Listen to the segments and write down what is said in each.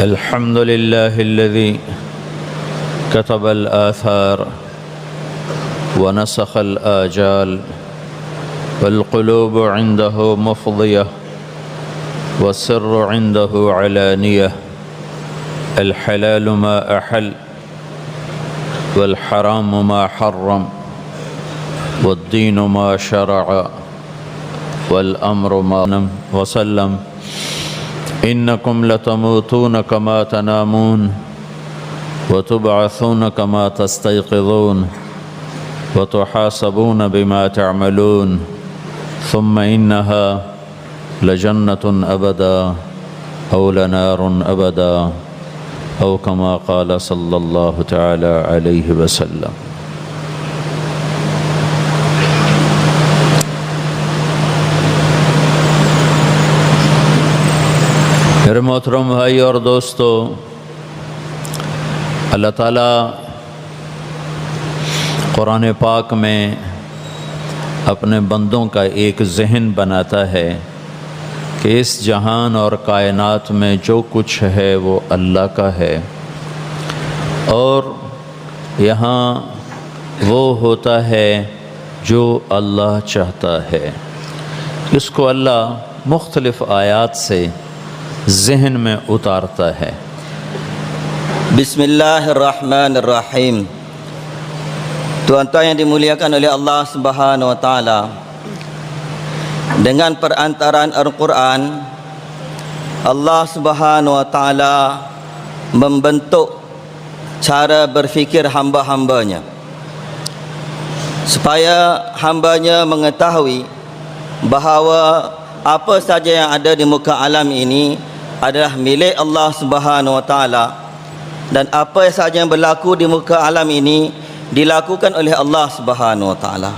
الحمد لله الذي كتب الآثار ونسخ الآجال والقلوب عنده مفضية والسر عنده علانية الحلال ما أحل والحرام ما حرم والدين ما شرع والأمر ما نم وسلم إنكم لتموتون كما تنامون وتبعثون كما تستيقظون وتحاسبون بما تعملون ثم إنها لجنة أبدا أو لنار أبدا أو كما قال صلى الله تعالى عليه وسلم। मेरे मोहतरम भाई और दोस्तों, अल्लाह ताला कुरान पाक में अपने बंदों का एक ज़हन बनाता है कि इस जहान और कायनात में जो कुछ है वो अल्लाह का है और यहाँ वो होता है जो अल्लाह चाहता है। इसको अल्लाह मुख्तलिफ़ आयात से ज़हन में उतारता है। Bismillahirrahmanirrahim. Tuan-tuan yang dimuliakan oleh Allah Subhanahu wa taala, dengan perantaraan Al-Quran, Allah Subhanahu wa taala membentuk cara berfikir hamba-hambanya supaya hambanya mengetahui bahawa apa saja yang ada di muka alam ini adalah milik Allah Subhanahu wa taala, dan apa saja yang berlaku di muka alam ini dilakukan oleh Allah Subhanahu wa taala.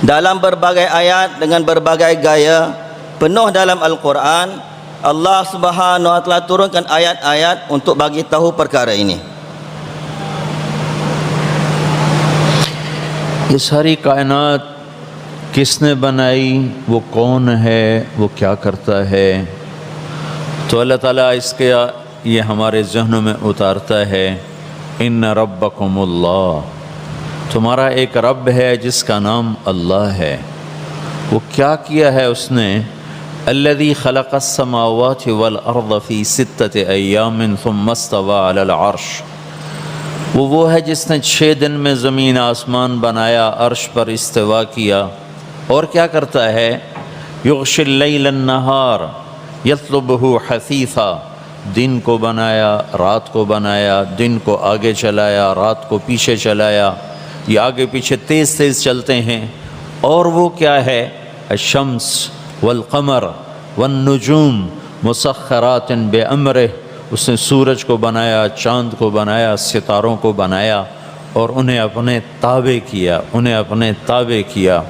Dalam berbagai ayat dengan berbagai gaya penuh dalam Al-Quran, Allah Subhanahu wa taala turunkan ayat-ayat untuk bagi tahu perkara ini. ये सारी कायनात किसने बनाई, वो कौन है, वो क्या करता है, तो अल्लाह ताला इसके ये हमारे जहनों में उतारता है। इन्न रब्बकुमुल्लाह, तुम्हारा एक रब है जिसका नाम अल्लाह है। वो क्या किया है उसने? अल्लज़ी खलक़स समावाति वल अर्ज़ फ़ी सित्तति अय्यामिन सुम्मा इस्तवा अलल अर्श, वो है जिसने 6 दिन में ज़मीन आसमान बनाया, अर्श पर इस्तिवा किया। और क्या करता है? युग़शिल लैल अन्नहार यत्लुबहु हसीसा, दिन को बनाया, रात को बनाया, दिन को आगे चलाया, रात को पीछे चलाया, ये आगे पीछे तेज़ तेज़ चलते हैं। और वो क्या है? अश-शम्स वल क़मर वन नुजूम मुसख्खरातिन बिअम्रिह, उसने सूरज को बनाया, चाँद को बनाया, सितारों को बनाया और उन्हें अपने ताबे किया, उन्हें अपने ताबे किया।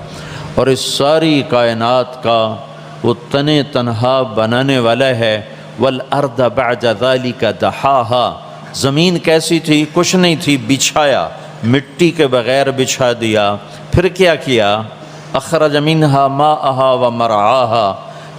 और इस सारी कायनात का वो तने तनहा बनाने वाला है। वल अर्द बअद ज़ालिका दहाहा, ज़मीन कैसी थी? कुछ नहीं थी, बिछाया, मिट्टी के बग़ैर बिछा दिया। फिर क्या किया? अखरज मिन्हा माअहा व मरआहा,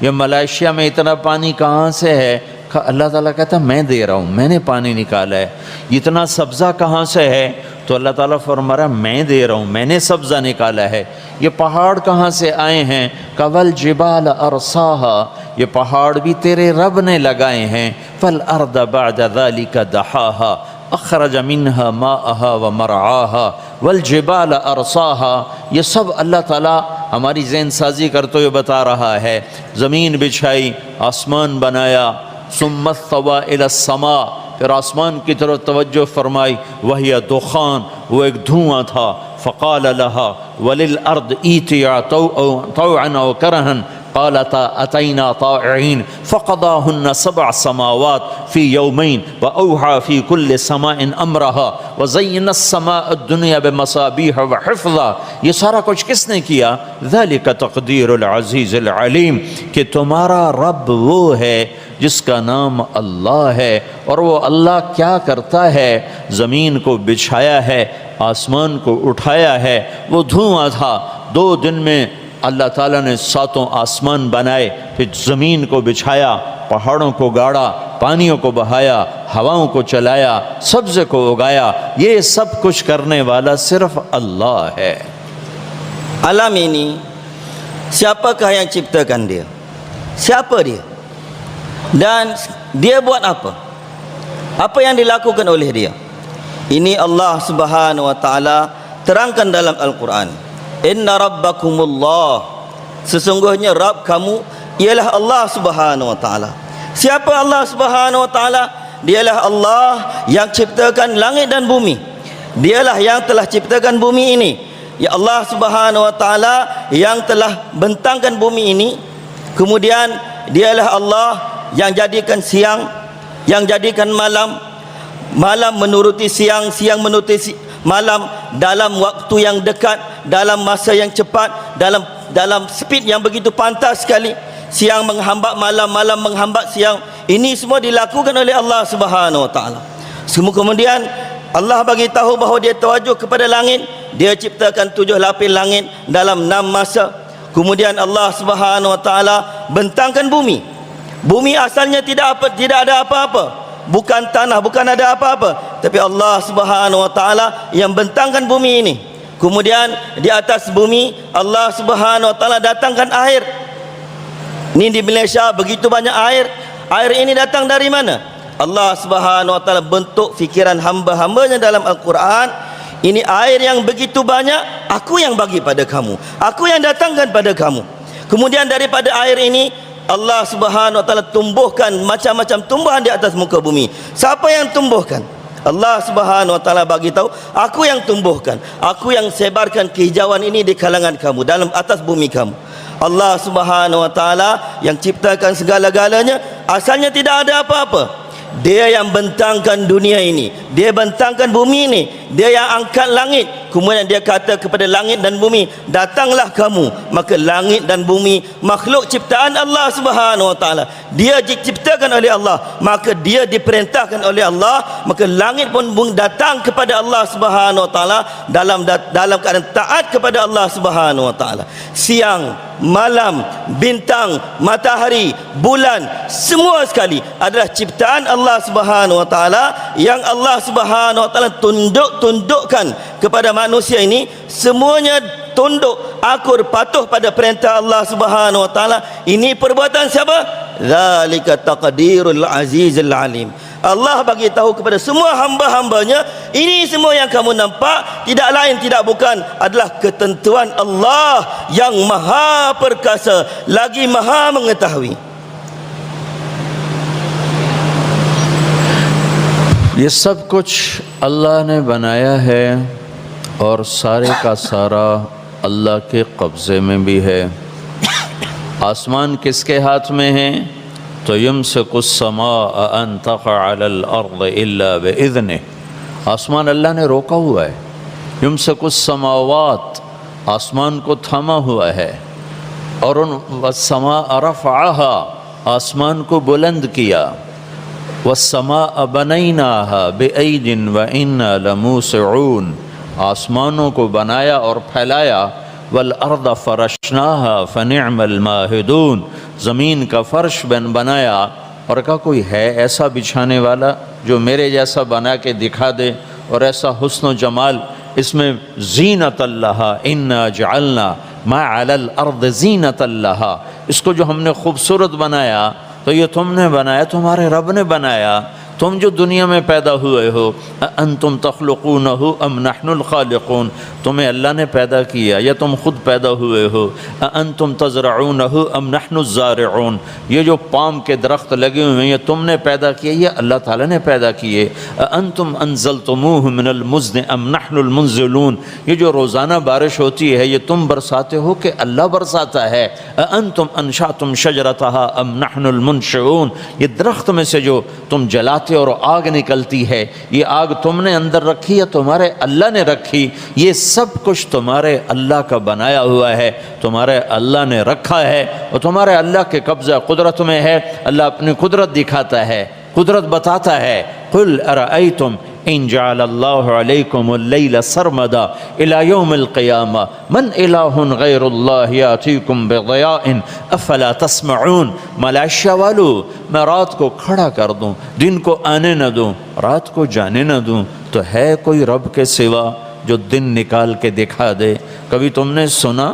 ये मलेशिया में इतना पानी कहाँ से है? अल्लाह ताला कहता मैं दे रहा हूँ, मैंने पानी निकाला है। इतना सब्ज़ा कहाँ से है? तो अल्लाह ताला फरमा रहा मैं दे रहा हूँ, मैंने सब्ज़ा निकाला है। ये पहाड़ कहाँ से आए हैं? कवल जिबाल अरसाहा, ये पहाड़ भी तेरे रब ने लगाए हैं। फल अर्द बअद ज़ालिका दहाहा अखरज मिन्हा माअहा व मरआहा वल जिबाल अरसाहा, ये सब अल्लाह ताला हमारी ज़हन साजी करते हुए बता रहा है। ज़मीन बिछाई, आसमान बनाया, सुम्मा इस्तवा इला समा, फिर आसमान की तरफ तवज्जो फरमाई। वही दुखान, वो एक धुआं था। फ़क़ाल लहा वलिल अर्द ईतिया तौअन व करहन क़ालता अतैना ताइईन फ़क़दाहुन्न सबअ समावात फ़ी यौमैन व औहा फ़ी कुल्लि समाइन अमरहा व ज़य्यना अस्समाअ दुनिया बिमसाबीह व हिफ़्ज़ा, ये सारा कुछ किसने किया? ज़ालिका तक़दीरुल अज़ीज़ुल अलीम, कि तुम्हारा रब वो है जिसका नाम अल्लाह है। और वो अल्लाह क्या करता है? ज़मीन को बिछाया है, आसमान को उठाया है। वो धुआं था, 2 दिन में अल्लाह ताला ने सातों आसमान बनाए, फिर ज़मीन को बिछाया, पहाड़ों को गाड़ा, पानियों को बहाया, हवाओं को चलाया, सब्ज़ को उगाया, ये सब कुछ करने वाला सिर्फ अल्लाह है। Alam ini, siapakah yang ciptakan dia? Siapa dia? Dan dia buat apa? Apa yang dilakukan oleh dia? Ini Allah Subhanahu wa taala terangkan dalam Al-Quran. Inna rabbakumullah, sesungguhnya Rabb kamu ialah Allah Subhanahu wa taala. Siapa Allah Subhanahu wa taala? Dialah Allah yang ciptakan langit dan bumi. Dialah yang telah ciptakan bumi ini. Ya Allah Subhanahu wa taala yang telah bentangkan bumi ini. Kemudian dialah Allah yang jadikan siang, yang jadikan malam, malam menuruti siang, siang menuruti malam, dalam waktu yang dekat, dalam masa yang cepat, dalam speed yang begitu pantas sekali. Siang menghambat malam, malam menghambat siang. Ini semua dilakukan oleh Allah Subhanahu wa taala. Kemudian Allah bagi tahu bahawa dia tawajuh kepada langit. Dia ciptakan 7 lapis langit dalam 6 masa. Kemudian Allah Subhanahu wa taala bentangkan bumi. Bumi asalnya tidak ada apa-apa. Bukan tanah, bukan ada apa-apa, tapi Allah Subhanahu wa taala yang bentangkan bumi ini. Kemudian di atas bumi Allah Subhanahu wa taala datangkan air. Ini di Malaysia begitu banyak air. Air ini datang dari mana? Allah Subhanahu wa taala bentuk fikiran hamba-hambanya dalam Al-Quran. Ini air yang begitu banyak, aku yang bagi pada kamu, aku yang datangkan pada kamu. Kemudian daripada air ini Allah Subhanahu wa taala tumbuhkan macam-macam tumbuhan di atas muka bumi. Siapa yang tumbuhkan? Allah Subhanahu wa taala bagi tahu, aku yang tumbuhkan, aku yang sebarkan kehijauan ini di kalangan kamu, dalam atas bumi kamu. Allah Subhanahu wa taala yang ciptakan segala-galanya, asalnya tidak ada apa-apa. Dia yang bentangkan dunia ini, dia bentangkan bumi ini, dia yang angkat langit. Kemudian dia kata kepada langit dan bumi, datanglah kamu. Maka langit dan bumi makhluk ciptaan Allah Subhanahu wa taala. Dia diciptakan oleh Allah, maka dia diperintahkan oleh Allah. Maka langit pun datang kepada Allah Subhanahu wa taala dalam keadaan taat kepada Allah Subhanahu wa taala. Siang, malam, bintang, matahari, bulan, semua sekali adalah ciptaan Allah Subhanahu wa taala yang Allah Subhanahu wa taala tundukkan kepada manusia ini. Semuanya tunduk, akur, patuh pada perintah Allah Subhanahu wa taala. Ini perbuatan siapa? Zalika taqdirul azizil alim. Allah bagi tahu kepada semua hamba-hambanya, ini semua yang kamu nampak tidak lain tidak bukan adalah ketentuan Allah yang maha perkasa lagi maha mengetahui. ये सब कुछ अल्लाह ने बनाया है और सारे का सारा अल्लाह के कब्ज़े में भी है। आसमान किसके हाथ में है? तो यमसिकुस्समाअ अन तक़अ अलल अर्द इल्ला बिइज़्निह। आसमान अल्लाह ने रोका हुआ है। यमसिकुस्समावात, आसमान को थामा हुआ है। और उन वस्समाअ रफ़अहा, आसमान को बुलंद किया। वस्समाअ बनैनाहा बिअयदिन व इन्ना लमूसिऊन, आसमानों को बनाया और फैलाया। वल अर्द फरशनाहा फनिअमल माहिदून, ज़मीन का फ़र्श बनाया और कहा कोई है ऐसा बिछाने वाला जो मेरे जैसा बना के दिखा दे, और ऐसा हुस्न जमाल इसमें ज़ीनतल्लाहा इन्ना जअलना मा अलल अर्द ज़ीनतल्लाहा। इसको जो हमने खूबसूरत बनाया तो ये तुमने बनाया, तुम्हारे रब ने बनाया। तुम जो दुनिया में पैदा हुए हो, अंतुम तख्लुकूनहु अम नहनुल खालिकून, तुम्हें अल्लाह ने पैदा किया या तुम खुद पैदा हुए हो। अंतुम तज़रऊनहु अम नहनुज़ ज़ारिऊन, ये जो पाम के दरख्त लगे हुए हैं ये तुमने पैदा किए या अल्लाह ताला ने पैदा किए। अंतुम अंज़लतुमूहु मिनल मुज़्न अम नहनुल मुंज़िलून, ये जो रोज़ाना बारिश होती है ये तुम बरसाते हो कि अल्लाह बरसाता है। अंतुम अंशातुम शजरतहा अम नहनुल मुनशिऊन, ये दरख्त में से जो तुम जलाते और आग निकलती है, ये आग तुमने अंदर रखी या तुम्हारे अल्लाह ने रखी? ये सब कुछ तुम्हारे अल्लाह का बनाया हुआ है, तुम्हारे अल्लाह ने रखा है और तुम्हारे अल्लाह के कब्ज़ा कुदरत में है। अल्लाह अपनी कुदरत दिखाता है, कुदरत बताता है। कुल अरअयतुम इन जअलल्लाहु अलैकुमुल लैला सरमदा इला यौमिल क़ियामा मन इलाहुन गैरुल्लाह यातीकुम बिज़ियाइन अफला तस्मऊन। मलाइका वालों, मैं रात को खड़ा कर दूं, दिन को आने न दूं, रात को जाने न दूं, तो है कोई रब के सिवा जो दिन निकाल के दिखा दे? कभी तुमने सुना?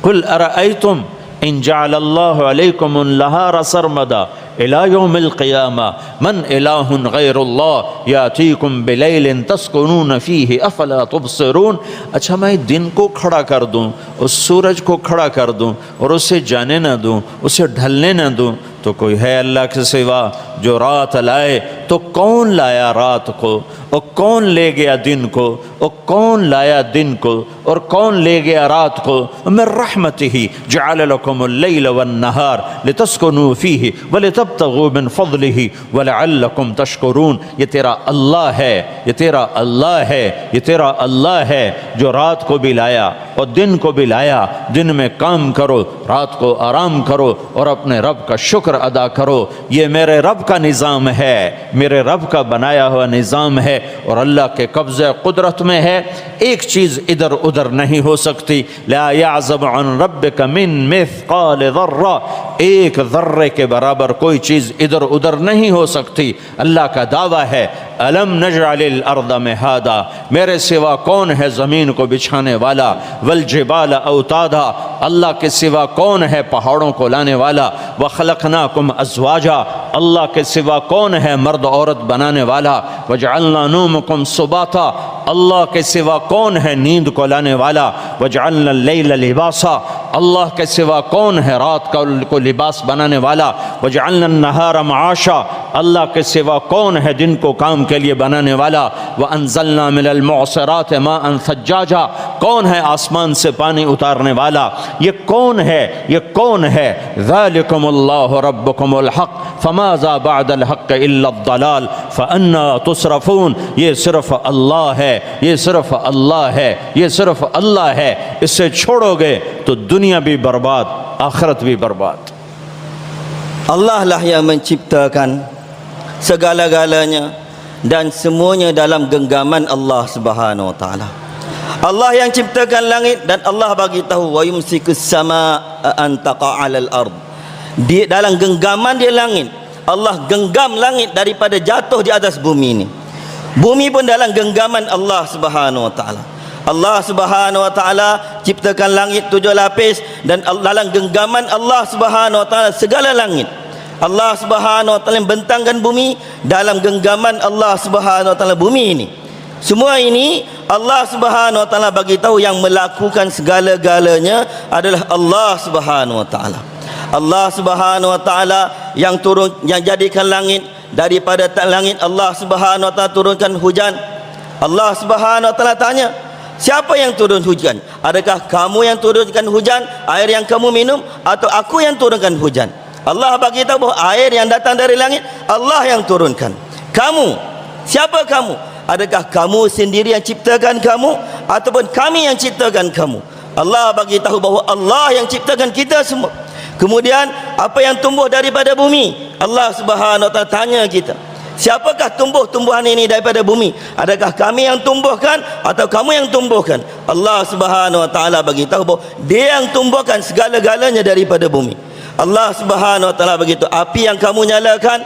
कुल अरअयतुम इन जअलल्लाहु अलैकुमुन नहारा सरमदा इला यौमिल क़ियामा मन इलाहुन गैरुल्लाह यातीकुम बिलैलिन तस्कुनून फीही अफला तुबसिरून। अच्छा, मैं दिन को खड़ा कर दूं, उस सूरज को खड़ा कर दूं और उसे जाने न दूं, उसे ढलने न दूं, तो कोई है अल्लाह के सिवा जो रात लाए? तो कौन लाया रात को और कौन ले गया दिन को और कौन लाया दिन को और कौन ले गया रात को? मिन रहमतिही जअल लकुमुल लैला वन नहार लितस्कुनू फीही व लितब्तगू मिन फज़लिही व लअल्लकुम तशकुरून। ये तेरा अल्लाह है, ये तेरा अल्लाह है, ये तेरा अल्लाह है जो रात को भी लाया और दिन को भी लाया। दिन में काम करो, रात को आराम करो और अपने रब का शुक्र अदा करो। ये मेरे रब का निज़ाम है, मेरे रब का बनाया हुआ निज़ाम है और अल्लाह के कब्ज़े कुदरत में है। एक चीज़ इधर उधर नहीं हो सकती। ला याज़ब अन रब्बिका मिन मिस्क़ाल ज़र्रा, एक ज़र्रे के बराबर कोई चीज़ इधर उधर नहीं हो सकती। अल्लाह का दावा है, अलम नजअलिल अर्द मिहादा, मेरे सिवा कौन है ज़मीन को बिछाने वाला? वल जिबाल औतादा, अल्लाह के सिवा कौन है पहाड़ों को लाने वाला? व खलक़नाकुम अज़वाजा, अल्लाह के सिवा कौन है मर्द औरत बनाने वाला? व जअलना नौमकुम सुबाता, अल्लाह के सिवा कौन है नींद को लाने वाला? व जअलना लैला लिबासा, अल्लाह के सिवा कौन है रात को लिबास बनाने वाला? व जअलना नहारा मआशा, अल्लाह के सिवा कौन है दिन को काम के लिए बनाने वाला? व अंज़लना मिनल मुअस्सिरात माअन सज्जाजा, कौन है आसमान से पानी उतारने वाला? ये कौन है? ये कौन है? ज़ालिकुमुल्लाहु रब्बुकुमुल हक़ फमाज़ा बअदल हक़्क़ि इल्ला अद-दलाल फ़अन्ना तुसरफ़ून। ये सिर्फ़ अल्लाह है, ये सिर्फ़ अल्लाह है, ये सिर्फ़ अल्लाह है। इसे छोड़ोगे तो दुनिया भी बर्बाद, आखिरत भी बर्बाद। Allah lah yang menciptakan segala-galanya dan semuanya dalam genggaman Allah Subhanahu wa taala. Allah yang ciptakan langit dan Allah bagi tahu wa yumsikus samaa an taqa 'alal ard. Di dalam genggaman dia langit, Allah genggam langit daripada jatuh di atas bumi ini. Bumi pun dalam genggaman Allah Subhanahu wa taala. Allah Subhanahu wa taala ciptakan langit 7 lapis dan dalam genggaman Allah Subhanahu wa taala segala langit. Allah Subhanahu wa taala bentangkan bumi dalam genggaman Allah Subhanahu wa taala bumi ini. Semua ini Allah Subhanahu wa taala bagi tahu yang melakukan segala-galanya adalah Allah Subhanahu wa taala. Allah Subhanahu wa taala yang turun, yang jadikan langit daripada langit. Allah Subhanahu wa taala turunkan hujan. Allah Subhanahu wa taala tanya, siapa yang turun hujan? Adakah kamu yang turunkan hujan, air yang kamu minum, atau aku yang turunkan hujan? Allah bagi tahu bahawa air yang datang dari langit Allah yang turunkan. Kamu, siapa kamu? Adakah kamu sendiri yang ciptakan kamu ataupun kami yang ciptakan kamu? Allah bagi tahu bahawa Allah yang ciptakan kita semua. Kemudian apa yang tumbuh daripada bumi, Allah Subhanahu wa taala tanya kita, siapakah tumbuh-tumbuhan ini daripada bumi? Adakah kami yang tumbuhkan atau kamu yang tumbuhkan? Allah Subhanahu wa taala bagi tahu bahawa Dia yang tumbuhkan segala-galanya daripada bumi. Allah Subhanahu wa taala begitu. Api yang kamu nyalakan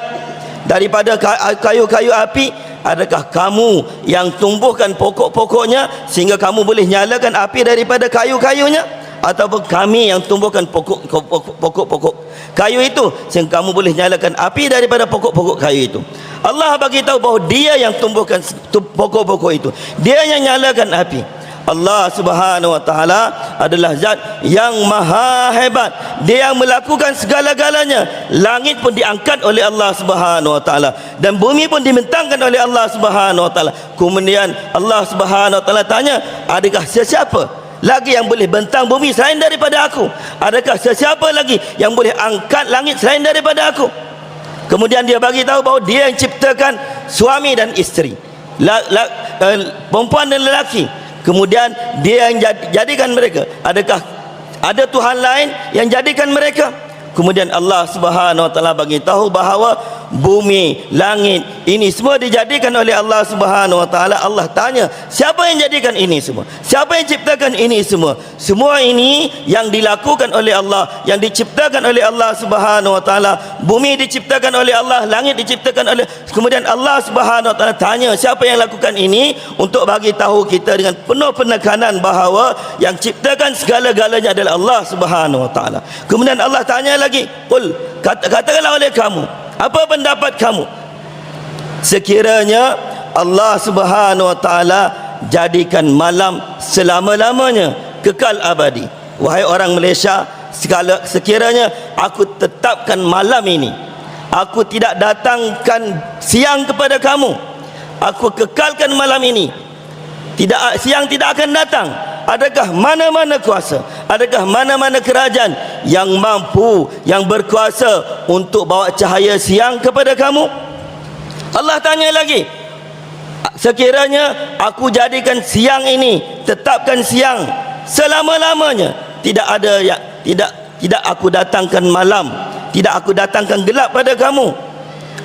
daripada kayu-kayu api, adakah kamu yang tumbuhkan pokok-pokoknya sehingga kamu boleh nyalakan api daripada kayu-kayunya, ataupun kami yang tumbuhkan pokok-pokok kayu itu sehingga kamu boleh nyalakan api daripada pokok-pokok kayu itu? Allah bagi tahu bahawa Dia yang tumbuhkan pokok-pokok itu, Dia yang nyalakan api. Allah Subhanahu wa taala adalah zat yang maha hebat. Dia yang melakukan segala-galanya. Langit pun diangkat oleh Allah Subhanahu wa taala dan bumi pun dibentangkan oleh Allah Subhanahu wa taala. Kemudian Allah Subhanahu wa taala tanya, adakah sesiapa lagi yang boleh bentang bumi selain daripada aku? Adakah sesiapa lagi yang boleh angkat langit selain daripada aku? Kemudian Dia bagi tahu bahawa Dia yang ciptakan suami dan isteri, perempuan dan lelaki. Kemudian Dia yang jadikan mereka. Adakah ada Tuhan lain yang jadikan mereka? Kemudian Allah Subhanahu wa taala bagi tahu bahawa bumi, langit, ini semua dijadikan oleh Allah Subhanahu wa taala. Allah tanya, siapa yang jadikan ini semua? Siapa yang ciptakan ini semua? Semua ini yang dilakukan oleh Allah, yang diciptakan oleh Allah Subhanahu wa taala. Bumi diciptakan oleh Allah, langit diciptakan oleh, kemudian Allah Subhanahu wa taala tanya, siapa yang lakukan ini? Untuk bagi tahu kita dengan penuh penekanan bahawa yang ciptakan segala-galanya adalah Allah Subhanahu wa taala. Kemudian Allah tanya lagi, qul, katakanlah oleh kamu, apa pendapat kamu sekiranya Allah Subhanahu wa taala jadikan malam selama-lamanya kekal abadi? Wahai orang Malaysia, sekiranya aku tetapkan malam ini, aku tidak datangkan siang kepada kamu, aku kekalkan malam ini, siang tidak akan datang, adakah mana-mana kuasa, adakah mana-mana kerajaan yang mampu, yang berkuasa untuk bawa cahaya siang kepada kamu? Allah tanya lagi, sekiranya aku jadikan siang ini, tetapkan siang selama-lamanya, tidak ada yang tidak aku datangkan malam, tidak aku datangkan gelap pada kamu,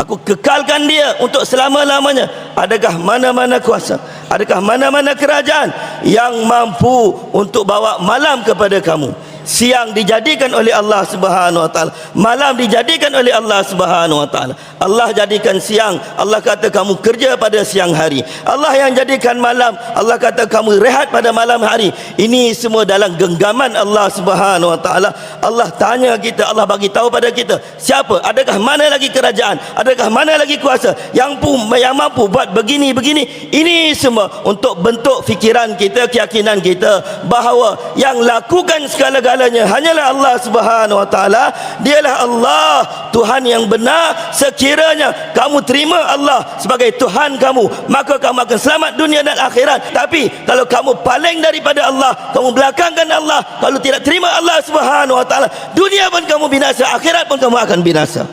aku kekalkan dia untuk selama-lamanya, adakah mana-mana kuasa, adakah mana-mana kerajaan yang mampu untuk bawa malam kepada kamu? Siang dijadikan oleh Allah Subhanahu wa taala, malam dijadikan oleh Allah Subhanahu wa taala. Allah jadikan siang, Allah kata kamu kerja pada siang hari. Allah yang jadikan malam, Allah kata kamu rehat pada malam hari. Ini semua dalam genggaman Allah Subhanahu wa taala. Allah tanya kita, Allah bagi tahu pada kita, siapa, adakah mana lagi kerajaan, adakah mana lagi kuasa yang mampu buat begini-begini. Ini semua untuk bentuk fikiran kita, keyakinan kita bahawa yang lakukan segala-galanya hanyalah Allah Subhanahu wa taala. Dialah Allah, Tuhan yang benar. Sekiranya kamu terima Allah sebagai Tuhan kamu, maka kamu akan selamat dunia dan akhirat. Tapi kalau kamu paling daripada Allah, kamu belakangkan Allah, kalau tidak terima Allah Subhanahu wa taala, dunia pun kamu binasa, akhirat pun kamu akan binasa.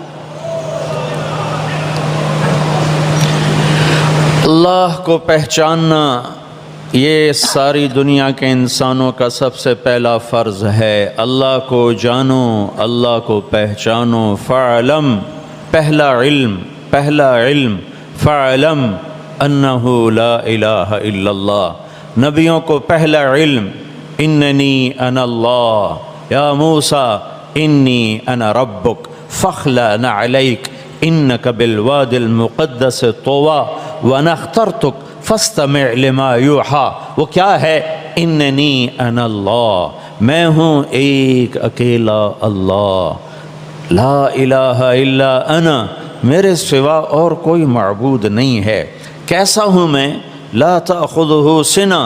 अल्लाह को पहचानना ये सारी दुनिया के इंसानों का सबसे पहला फ़र्ज़ है। अल्लाह को जानो, अल्लाह को पहचानो। फ़अलम, पहला इल्म फ़अलम अन्नहु ला इलाहा इल्लल्लाह। नबियों को पहला इल्म, इन्ननी अनल्लाह, या मूसा इन्नी अना रब्बुक फ़ख्लअन अलैक इन्नक बिलवादिल मुक़द्दस तवा वनख्तरतुक फस्तमिअ लिमा यूहा। वो क्या है? इन्ननी अनल्लाह, मैं हूँ एक अकेला अल्लाह, ला इलाहा इल्ला अना, मेरे सिवा और कोई माबूद नहीं है। कैसा हूँ मैं? ला ताख़ुज़ुहु सिना,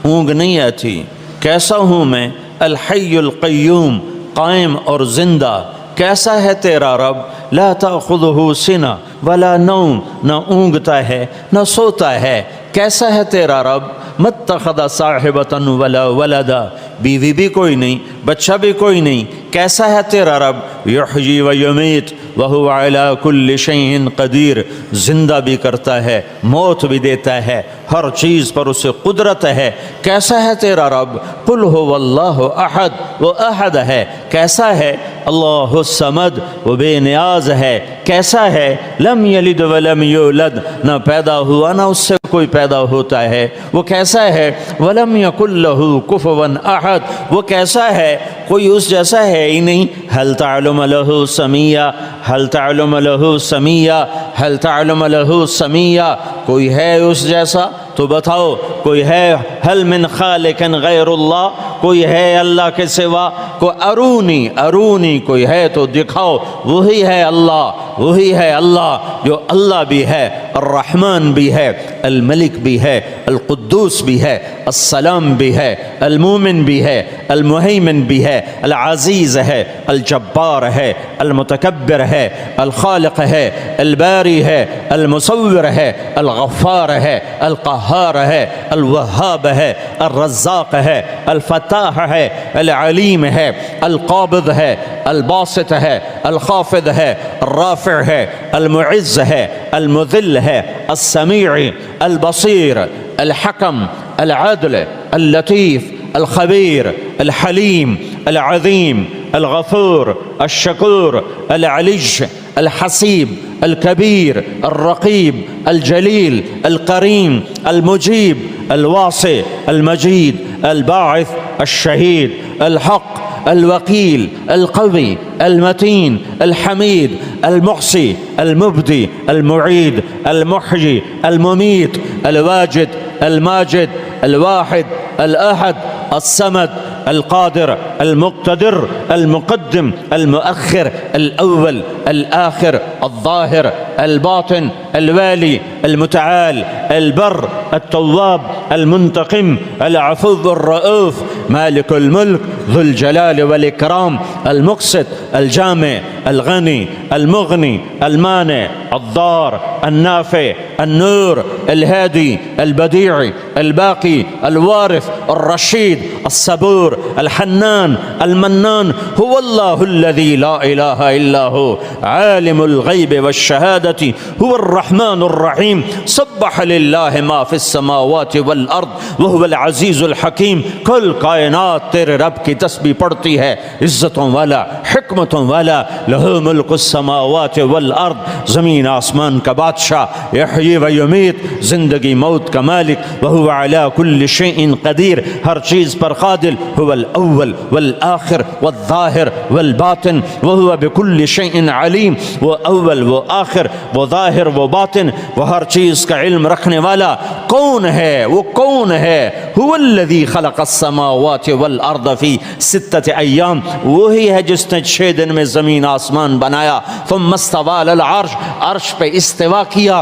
ऊँग नहीं आती। कैसा हूँ मैं? अल हय्युल क़य्यूम, कायम और ज़िंदा। कैसा है तेरा रब? ला ताख़ुज़ुहु सिना वला नौम, न ऊँगता है न सोता है। कैसा है तेरा रब? मत्तख़ज़ साहिबतन वला वलदा, बीवी भी कोई नहीं, बच्चा भी कोई नहीं। कैसा है तेरा रब? युहयी व युमीत व हुवा अला कुल्लि शैइन क़दीर, ज़िंदा भी करता है, मौत भी देता है, हर चीज़ पर उसे कुदरत है। कैसा है तेरा रब? कुल हुवल्लाहु अहद, वो अहद है। कैसा है? अल्लाहु समद, वो बेनियाज है। कैसा है? लम यलिद व लम यूलद, न पैदा हुआ न उससे कोई पैदा होता है। वो कैसा है? वलम यकुल लहू कुफुवन अहद, वो कैसा है? कोई उस जैसा है ही नहीं। हल तअलम लहू समिया, हल तअलम लहू समिया, हल तअलम लहू समिया, कोई है उस जैसा? तो बताओ, कोई है? हल मिन खालिकिन गैरुल्लाह, कोई है अल्लाह के सिवा? को अरूनी अरूनी, कोई है तो दिखाओ। वही है अल्लाह, वही है अल्लाह जो अल्लाह भी है, अर्रहमान भी है, अल मलिक भी है, अल कुद्दूस भी है, अस्सलाम भी है, अल मोमिन भी है, अल मुहैमिन भी है, अल अज़ीज़ है, अल जब्बार है, अल मुतकब्बिर है, अल खालिक है, अल बारी है, अल मुसव्विर है, अल गफ़्फ़ार है, अल क़हार है, अल वहाब है, अल रज़्ज़ाक़ है, अल फ़त्ताह है, अल अलीम है, अल क़ाबिद है, अल बासित है, अल ख़ाफ़िद है, अल राफ़िअ है, अल मुइज़्ज़ है, अल मुज़िल्ल है, अल समीअ, अल बसीर, अल हकम, अल अदल, अल लतीफ़, अल ख़बीर, अल हलीम, अल अज़ीम, अल गफ़ूर, अल शकूर, अल अलिय्य, الحسيب الكبير الرقيب الجليل القريم المجيب الواصي المجيد الباعث الشهيد الحق الوكيل القوي المتين الحميد المحصي المبدي المعيد المحيي المميت الواجد الماجد الواحد الأحد الصمد القادر المقتدر المقدم المؤخر الأول الآخر الظاهر الباطن الوالي المتعال البر التواب المنتقم العفو الرؤوف مالك الملك ذو الجلال والإكرام المقسط الجامع الغني المغني المانع الضار النافع النور الهادي البديع الباقي الوارث الرشيد الصبور الحنان المنان هو الله الذي لا إله إلا هو عالم الغيب والشهادة هو الرحمن الرحيم سبح لله ما في السماوات والأرض وهو العزيز الحكيم कल कायनात तेरे रब की तस्बीह पढ़ती है इज्जतों वाला हिकमतों वाला लहू मुल्क समावात वल अर्द ज़मीन आसमान का बादशाह यहयी व युमीत ज़िंदगी मौत का मालिक वहुव अला कुल्लि शैइन क़दीर हर चीज़ पर क़ादिर हुवल अव्वल वल आखिर वल ज़ाहिर वल बातिन वहुव बिकुल्लि शैइन अलीम वो अव्वल वो आखिर वो ज़ाहिर वो बातिन वो हर चीज़ का इल्म रखने वाला कौन है वो कौन है हुवल्लज़ी खलक़स समावात वल अर्द फी सित्तत अय्याम वही है जिसने 6 दिन में ज़मीन आसमान बनाया थुम्मा इस्तवा अलल अर्श अर्श पे इस्तिवा किया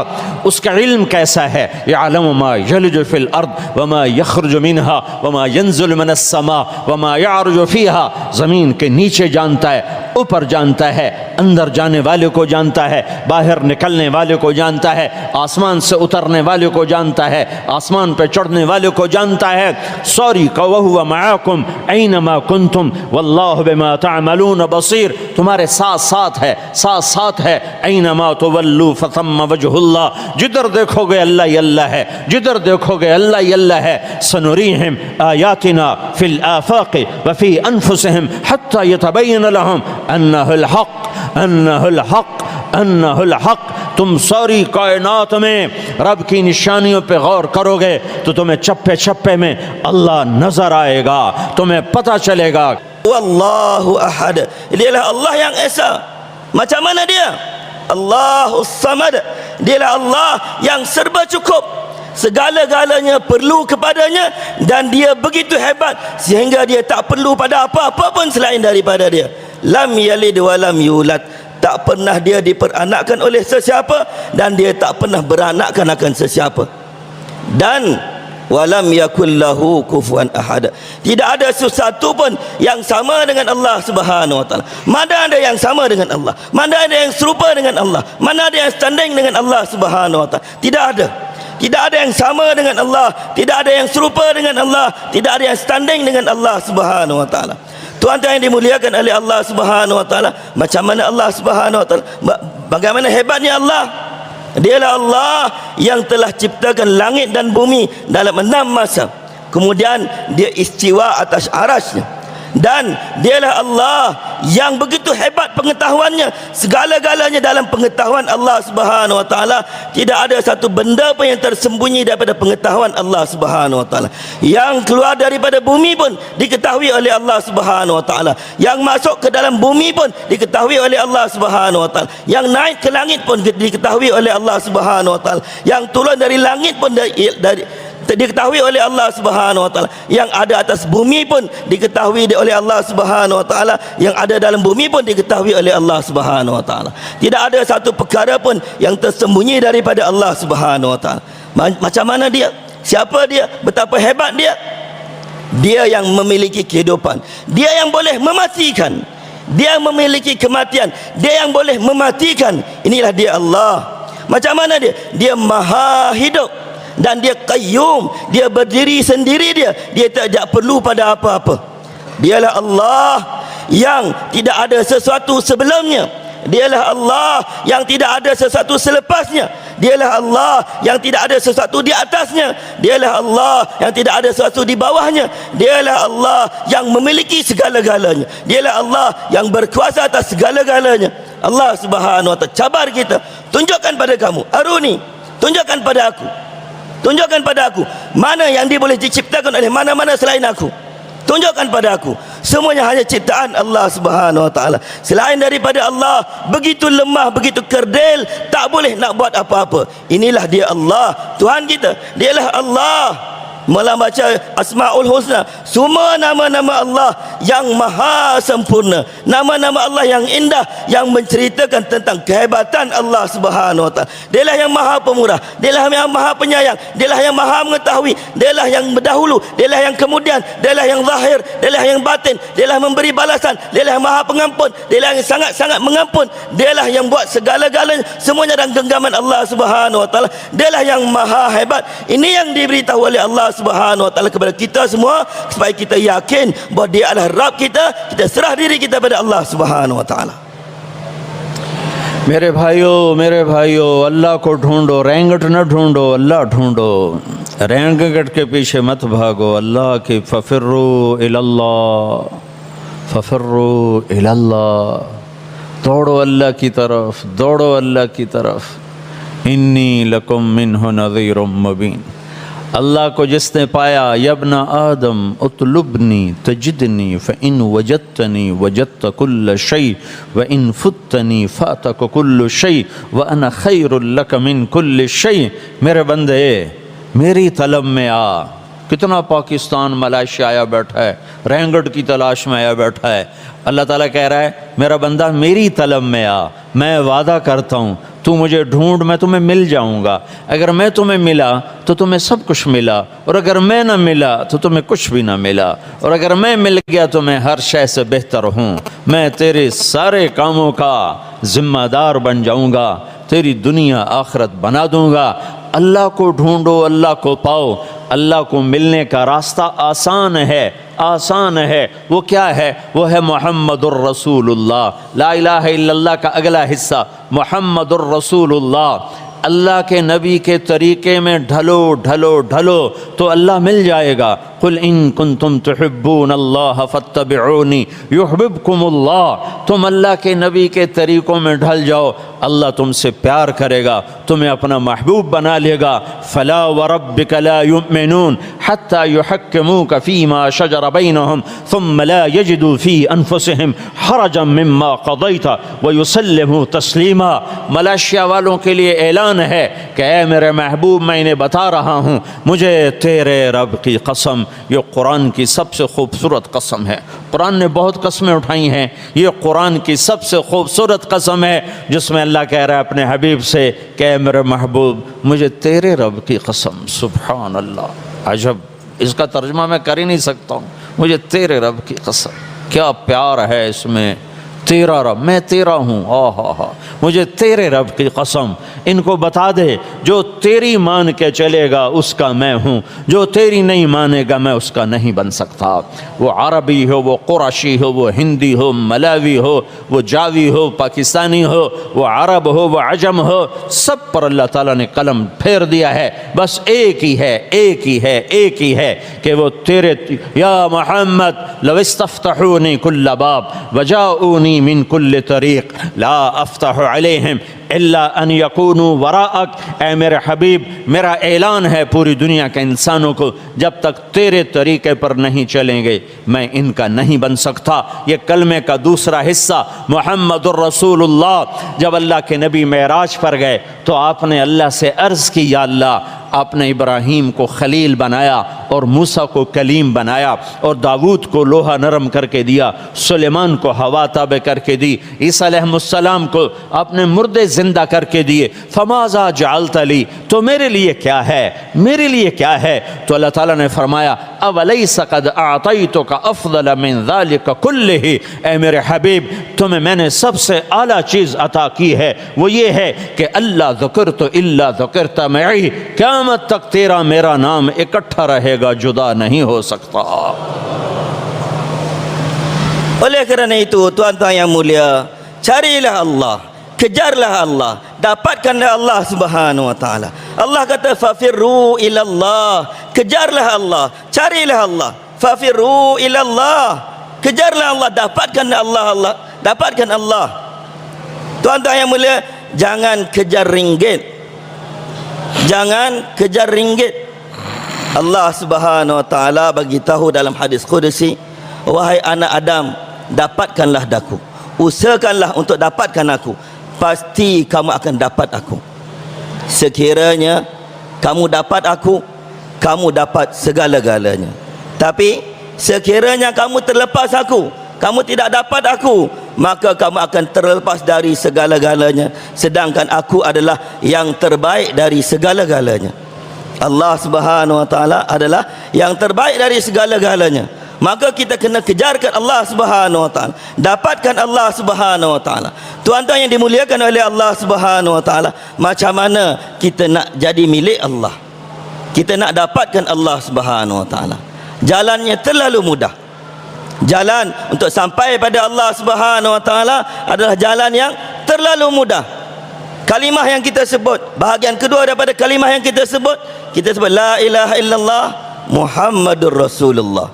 उसका इल्म कैसा है यअलमु मा यलिजु फिल अर्द वमा यखरुजु मिनहा वमा यंज़िलु मिनस समा वमा यअरुजु फीहा ज़मीन के नीचे जानता है ऊपर जानता है अंदर जाने वाले को जानता है बाहर निकलने वाले को जानता है आसमान से उतरने वाले को जानता है आसमान पे चढ़ने वाले को जानता है सॉरी वहुव मआकुम ऐनमा कुंतुम वल्लाहु बिमा तअमलून बसीर तुम्हारे साथ साथ है ऐनमा तुवल्लू फथम्मा वजहुल्लाह जिधर देखोगे अल्लाह ही अल्लाह है जिधर देखोगे अल्लाह ही अल्लाह है सनुरीहिम आयातिना फिल आफाक़ि व फी अनफुसिहिम हत्ता यतबय्यन लहुम अन्नहुल हक़ तुम सारी कायनात में रब की निशानियों पे गौर करोगे तो तुम्हें चप्पे चप्पे में अल्लाह नजर आएगा तुम्हें पता चलेगा Wallahu ahad. Dialah Allah yang esa. Macam mana dia? Allahus samad. Dialah Allah yang serba cukup, segala-galanya perlu kepadanya dan dia begitu hebat sehingga dia tak perlu pada apa-apa pun selain daripada dia. Lam yalid wa lam yulad. Tak pernah dia diperanakkan oleh sesiapa dan dia tak pernah beranakkan akan sesiapa. Dan walam yakul lahu kufuwan ahad. Tidak ada sesuatu pun yang sama dengan Allah Subhanahu wa taala. Mana ada yang sama dengan Allah? Mana ada yang serupa dengan Allah? Mana ada yang standing dengan Allah Subhanahu wa taala? Tidak ada. Tidak ada yang sama dengan Allah, tidak ada yang serupa dengan Allah, tidak ada yang standing dengan Allah Subhanahu wa taala. Tuan-tuan yang dimuliakan oleh Allah Subhanahu wa taala, macam mana Allah Subhanahu wa taala? Bagaimana hebatnya Allah? Dialah Allah yang telah ciptakan langit dan bumi dalam 6 masa. Kemudian dia istiwa atas arasy-Nya. Dan dialah Allah yang begitu hebat pengetahuannya, segala-galanya dalam pengetahuan Allah Subhanahu wa taala. Tidak ada satu benda pun yang tersembunyi daripada pengetahuan Allah Subhanahu wa taala. Yang keluar daripada bumi pun diketahui oleh Allah Subhanahu wa taala. Yang masuk ke dalam bumi pun diketahui oleh Allah Subhanahu wa taala. Yang naik ke langit pun diketahui oleh Allah Subhanahu wa taala. Yang turun dari langit pun diketahui oleh Allah Subhanahu wa taala. Yang ada atas bumi pun diketahui oleh Allah Subhanahu wa taala. Yang ada dalam bumi pun diketahui oleh Allah Subhanahu wa taala. Tidak ada satu perkara pun yang tersembunyi daripada Allah Subhanahu wa taala. Macam mana dia? Siapa dia? Betapa hebat dia? Dia yang memiliki kehidupan. Dia yang boleh mematikan. Dia yang memiliki kematian. Dia yang boleh mematikan. Inilah dia Allah. Macam mana dia? Dia maha hidup. Dan dia qayyum, dia berdiri sendiri dia tidak perlu pada apa-apa. Dialah Allah yang tidak ada sesuatu sebelumnya. Dialah Allah yang tidak ada sesuatu selepasnya. Dialah Allah yang tidak ada sesuatu di atasnya. Dialah Allah yang tidak ada sesuatu di bawahnya. Dialah Allah yang memiliki segala-galanya. Dialah Allah yang berkuasa atas segala-galanya. Allah Subhanahu wa taala cabar kita, tunjukkan pada kamu, aruni, tunjukkan pada aku, tunjukkan pada aku mana yang dia boleh diciptakan oleh mana-mana selain aku. Tunjukkan pada aku. Semuanya hanya ciptaan Allah Subhanahu wa taala. Selain daripada Allah begitu lemah, begitu kerdil, tak boleh nak buat apa-apa. Inilah dia Allah, Tuhan kita. Dialah Allah. Malah baca Asmaul Husna, semua nama-nama Allah yang maha sempurna, nama-nama Allah yang indah, yang menceritakan tentang kehebatan Allah Subhanahu wa taala. Dialah yang maha pemurah, dialah yang maha penyayang, dialah yang maha mengetahui, dialah yang berdahulu, dialah yang kemudian, dialah yang zahir, dialah yang batin, dialah memberi balasan, dialah yang maha pengampun, dialah yang sangat-sangat mengampun, dialah yang buat segala-galanya semuanya dalam genggaman Allah Subhanahu wa taala. Dialah yang maha hebat. Ini yang diberitahu oleh Allah Subhanahu wa taala kepada kita semua supaya kita yakin bahawa dia adalah Rabb kita. Kita serah diri kita pada Allah Subhanahu wa taala. मेरे भाइयों अल्लाह को ढूंढो, रेंगट न ढूंढो, अल्लाह ढूंढो। रेंगट के पीछे मत भागो, अल्लाह की फफिर्रू इलल्लाह, दौड़ो अल्लाह की तरफ, दौड़ो अल्लाह की तरफ। इन्नी लकुम मिन्हु नज़ीरुम मुबीन। अल्लाह को जिसने पाया, यब्ना आदम उतलुबनी तजिदनी फ़इन वजदतनी वजदत कुल्ल शै व इन फुतनी फ़ातक कुल्ल शै व अना खैरुल लक मिन कुल्ल शै। मेरे बंदे मेरी तलब में आ। कितना पाकिस्तान मलेशिया आया बैठा है, रेंगट की तलाश में आया बैठा है। अल्लाह ताला कह रहा है मेरा बंदा मेरी तलब में आ, मैं वादा करता हूँ तू मुझे ढूंढ, मैं तुम्हें मिल जाऊंगा। अगर मैं तुम्हें मिला तो तुम्हें सब कुछ मिला, और अगर मैं न मिला तो तुम्हें कुछ भी न मिला, और अगर मैं मिल गया तो मैं हर शय से बेहतर हूँ। मैं तेरे सारे कामों का जिम्मेदार बन जाऊंगा, तेरी दुनिया आखिरत बना दूंगा। अल्लाह को ढूंढो, अल्लाह को पाओ। अल्लाह को मिलने का रास्ता आसान है, आसान है। वो क्या है? वो है मुहम्मदुर रसूलुल्लाह। ला इलाहा इल्लल्लाह का अगला हिस्सा मुहम्मदुर रसूलुल्लाह। अल्लाह के नबी के तरीके में ढलो ढलो ढलो तो अल्लाह मिल जाएगा। कुल इन कुंतुम तुहिब्बून अल्लाह फत्तबिऊनी युहिब्बुकुमुल्लाह। तुम अल्लाह के नबी के तरीक़ों में ढल जाओ, अल्लाह तुमसे प्यार करेगा, तुम्हें अपना महबूब बना लेगा। फला वरब्बिक ला युमिनून हत्ता युहक्किमूक फीमा शजर बैनहुम थुम्मा ला यजिदू फी अनफुसिहिम हरजम मिम्मा क़ज़ैता व युसल्लिमू तस्लीमा। मलेशिया वालों के लिए ऐलान है कि ऐ मेरे महबूब, मैं इन्हें बता रहा हूँ, मुझे तेरे रब की कसम, ये कुरान की सबसे खूबसूरत कसम है। कुरान ने बहुत कस्में उठाई हैं, ये कुरान की सबसे खूबसूरत कसम है जिसमें अल्लाह कह रहा है अपने हबीब से कि ऐ मेरे महबूब, मुझे तेरे रब की कसम। सुभान अल्लाह, अजब, इसका तर्जुमा मैं कर ही नहीं सकता हूँ। मुझे तेरे रब की कसम, क्या प्यार है इसमें। तेरा रब, मैं तेरा हूँ, हा, मुझे तेरे रब की कसम। इनको बता दे जो तेरी मान के चलेगा उसका मैं हूँ, जो तेरी नहीं मानेगा मैं उसका नहीं बन सकता। वो अरबी हो, वो कुरैशी हो, वो हिंदी हो, मलावी हो, वो जावी हो, पाकिस्तानी हो, वो अरब हो, वो अजम हो, सब पर अल्लाह ताला ने कलम फेर दिया है। बस एक ही है, एक ही है, एक ही है कि वो तेरे, या मोहम्मद लव इस्तफ्तहूनी कुल्ल बाब वजाऊनी मिन कुल्ल तरीक़ ला अफ्तहु अलैहिम इल्ला अन यकूनू वराअक। ऐ मेरे हबीब, मेरा ऐलान है पूरी दुनिया के इंसानों को, जब तक तेरे तरीके पर नहीं चलेंगे मैं इनका नहीं बन सकता। ये कलमे का दूसरा हिस्सा मुहम्मदुर रसूलुल्लाह। जब अल्लाह के नबी मेराज पर गए तो आपने अल्लाह से अर्ज़ की, या अल्लाह, आपने इब्राहीम को खलील बनाया और मूसा को कलीम बनाया और दाऊद को लोहा नरम करके दिया, सुलेमान को हवा ताबे करके दी, ईसा अलैहिस्सलाम को आपने मुर्दे जिंदा करके दिए। फमाज़ा जअलता ली, तो मेरे लिए क्या है, मेरे लिए क्या है? तो अल्लाह ताला ने फरमाया, अवलैसा क़द अअतैतुका अफ़ज़ल मिन ज़ालिका कुल्लिही। ऐ मेरे हबीब, तुम्हें मैंने सबसे आला चीज़ अता की है, वो ये है कि अल्लाह ज़ुकिरतु इल्ला ज़ुकिरता मई। क़यामत तक तेरा मेरा नाम इकट्ठा रहेगा, जुदा नहीं हो सकता। Oleh kerana itu, tuan-tuan yang mulia, carilah Allah, kejarlah Allah, dapatkanlah Allah Subhanahu wa taala. Allah kata fafirru ilallah, kejarlah Allah, carilah Allah. Fafirru ilallah, kejarlah Allah, dapatkanlah Allah, dapatkan Allah. Tuan-tuan yang mulia, jangan kejar ringgit. Jangan kejar ringgit. Allah Subhanahu wa taala bagi tahu dalam hadis qudsi, wahai anak Adam, dapatkanlah daku. Usahakanlah untuk dapatkan aku. Pasti kamu akan dapat aku. Sekiranya kamu dapat aku, kamu dapat segala-galanya. Tapi sekiranya kamu terlepas aku, kamu tidak dapat aku, maka kamu akan terlepas dari segala-galanya. Sedangkan aku adalah yang terbaik dari segala-galanya. Allah Subhanahu wa taala adalah yang terbaik dari segala-galanya. Maka kita kena kejarkan Allah Subhanahu wa taala, dapatkan Allah Subhanahu wa taala. Tuan-tuan yang dimuliakan oleh Allah Subhanahu wa taala, macam mana kita nak jadi milik Allah? Kita nak dapatkan Allah Subhanahu wa taala. Jalannya terlalu mudah. Jalan untuk sampai pada Allah Subhanahu wa taala adalah jalan yang terlalu mudah. Kalimah yang kita sebut, bahagian kedua daripada kalimah yang kita sebut la ilaha illallah Muhammadur Rasulullah.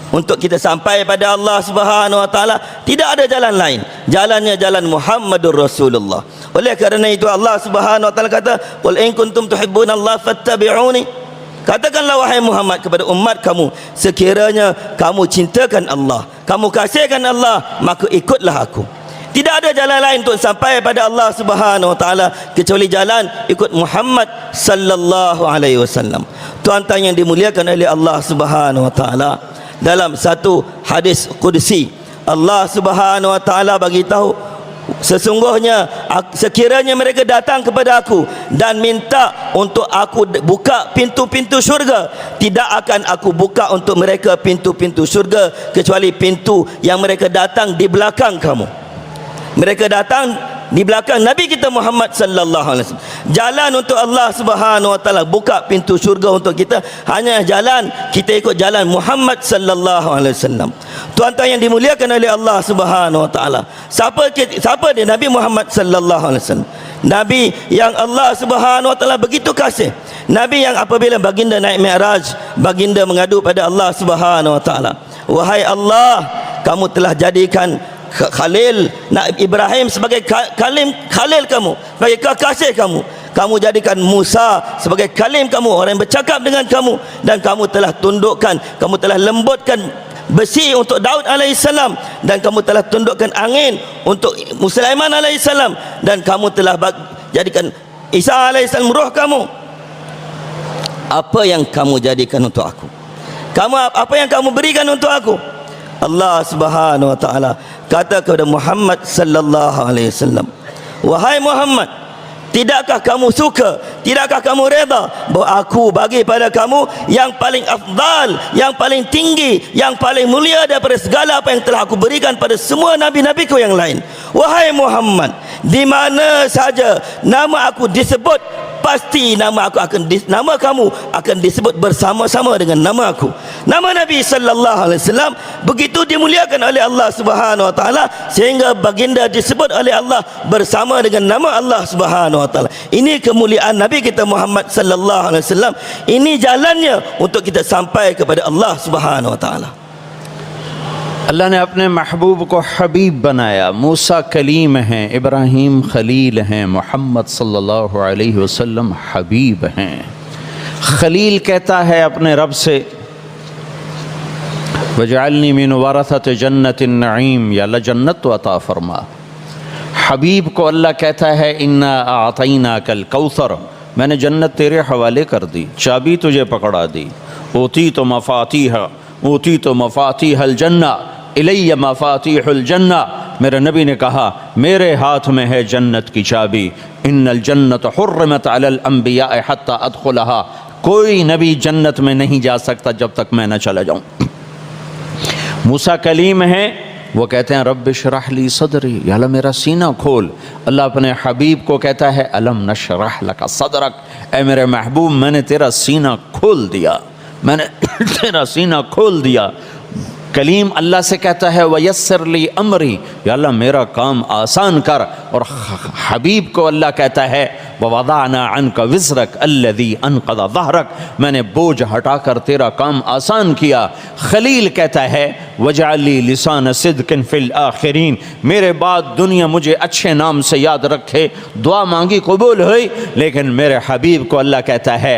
Untuk kita sampai pada Allah Subhanahu wa taala tidak ada jalan lain. Jalannya jalan Muhammadur Rasulullah. Oleh kerana itu Allah Subhanahu wa taala kata, "Qul in kuntum tuhibbunallaha fattabi'uni." Katakanlah wahai Muhammad kepada umat kamu, sekiranya kamu cintakan Allah, kamu kasihkan Allah, maka ikutlah aku. Tidak ada jalan lain untuk sampai pada Allah Subhanahu wa taala kecuali jalan ikut Muhammad sallallahu alaihi wasallam. Tuan-tuan yang dimuliakan oleh Allah Subhanahu wa taala, dalam satu hadis qudsi Allah Subhanahu wa taala bagi tahu, sesungguhnya sekiranya mereka datang kepada aku dan minta untuk aku buka pintu-pintu syurga, tidak akan aku buka untuk mereka pintu-pintu syurga kecuali pintu yang mereka datang di belakang kamu. Mereka datang di belakang Nabi kita Muhammad sallallahu alaihi wasallam. Jalan untuk Allah Subhanahu wa taala buka pintu syurga untuk kita hanya jalan, kita ikut jalan Muhammad sallallahu alaihi wasallam. Tuan-tuan yang dimuliakan oleh Allah Subhanahu wa taala, siapa dia Nabi Muhammad sallallahu alaihi wasallam? Nabi yang Allah Subhanahu wa taala begitu kasih. Nabi yang apabila baginda naik Mi'raj, baginda mengadu pada Allah Subhanahu wa taala, wahai Allah, kamu telah jadikan Khalil Ibrahim sebagai Khalil kamu, sebagai kekasih kamu. Kamu jadikan Musa sebagai kalim kamu, orang yang bercakap dengan kamu, dan kamu telah tundukkan, kamu telah lembutkan besi untuk Daud alaihissalam, dan kamu telah tundukkan angin untuk Sulaiman alaihissalam, dan kamu telah jadikan Isa alaihissalam roh kamu. Apa yang kamu jadikan untuk aku? Apa yang kamu berikan untuk aku? Allah Subhanahu wa taala kata kepada Muhammad sallallahu alaihi wasallam, wahai Muhammad, tidakkah kamu suka, tidakkah kamu reda bahawa aku bagi pada kamu yang paling afdal, yang paling tinggi, yang paling mulia daripada segala apa yang telah aku berikan pada semua nabi-nabiku yang lain? Wahai Muhammad, di mana saja nama aku disebut, pasti nama kamu akan disebut bersama-sama dengan nama aku. Nama Nabi sallallahu alaihi wasallam begitu dimuliakan oleh Allah Subhanahu wa taala sehingga baginda disebut oleh Allah bersama dengan nama Allah Subhanahu wa taala. Ini kemuliaan Nabi kita Muhammad sallallahu alaihi wasallam. Ini jalannya untuk kita sampai kepada Allah Subhanahu wa taala. अल्लाह ने अपने महबूब को हबीब बनाया। मूसा कलीम हैं, इब्राहीम खलील हैं, मोहम्मद सल्लल्लाहु अलैहि वसल्लम हबीब हैं। खलील कहता है अपने रब से, वजअलनी मिन वरसत जन्नतिन नईम, या अल्लाह जन्नत तो अता फरमा। हबीब को अल्लाह कहता है, इन्ना आतैनाकल कौसर, मैंने जन्नत तेरे हवाले कर दी, चाबी तुझे पकड़ा दी। ओती तो मफातीहल जन्ना इलैया मफातीहुल जन्ना, मेरे नबी ने कहा मेरे हाथ में है जन्नत की चाबी। इन्नल जन्नत हुर्रिमत अलल अंबिया हत्ता अदखुलहा, कोई नबी जन्नत में नहीं जा सकता जब तक मैं न चला जाऊं। मूसा कलीम है, वो कहते हैं रब्ब इशरह ली सदरी, या अल्लाह मेरा सीना खोल। अल्लाह अपने हबीब को कहता है अलम नशरह लका सदरक, ऐ मेरे महबूब मैंने तेरा सीना खोल दिया, मैंने तेरा सीना खोल दिया। कलीम अल्लाह से कहता है वयस्सिर ली अमरी, या अल्लाह मेरा काम आसान कर। और हबीब को अल्लाह कहता है ववदाना अनका विज़रक अल्लज़ी अनक़ज़ ज़हरक, मैंने बोझ हटाकर तेरा काम आसान किया। खलील कहता है वजअली लिसान सिद्क़िन फ़िल आखिरीन, मेरे बाद दुनिया मुझे अच्छे नाम से याद रखे। दुआ मांगी कबूल हुई, लेकिन मेरे हबीब को अल्लाह कहता है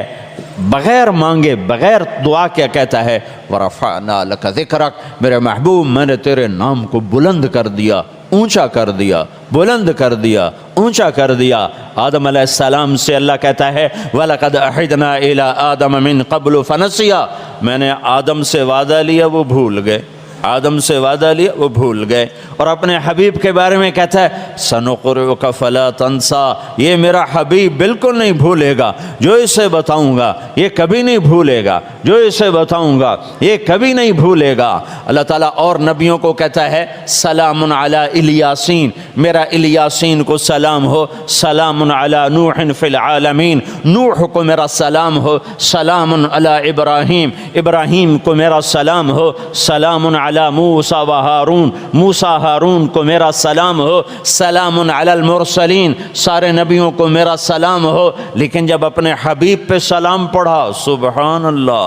बग़ैर मांगे बग़ैर दुआ क्या कहता है, वरफ़अना लका ज़िक्रक, मेरे महबूब मैंने तेरे नाम को बुलंद कर दिया, ऊंचा कर दिया, बुलंद कर दिया, ऊंचा कर दिया। आदम अलैहिस्सलाम से अल्लाह कहता है वलक़द अहिदना इला आदम मिन क़ब्लु फ़नसिया, मैंने आदम से वादा लिया वो भूल गए, आदम से वादा लिया वो भूल गए। और अपने हबीब के बारे में कहता है सनुक़रिउका फ़ला तंसा, ये मेरा हबीब बिल्कुल नहीं भूलेगा, जो इसे बताऊंगा ये कभी नहीं भूलेगा, जो इसे बताऊंगा ये कभी नहीं भूलेगा। अल्लाह ताला और नबियों को कहता है सलामुन अला इलियासीन, मेरा इलियासीन को सलाम हो, सलामुन अला नूहिन फ़िल आलमीन, नूह को मेरा सलाम हो, सलामुन अला इब्राहीम, इब्राहीम को मेरा सलाम हो, सलामुन अला मूसा व हारून, मूसा हारून को मेरा सलाम हो, सलामुन अलल मुरसलीन, सारे नबियों को मेरा सलाम हो। लेकिन जब अपने हबीब पे सलाम पढ़ा, सुबहान अल्लाह,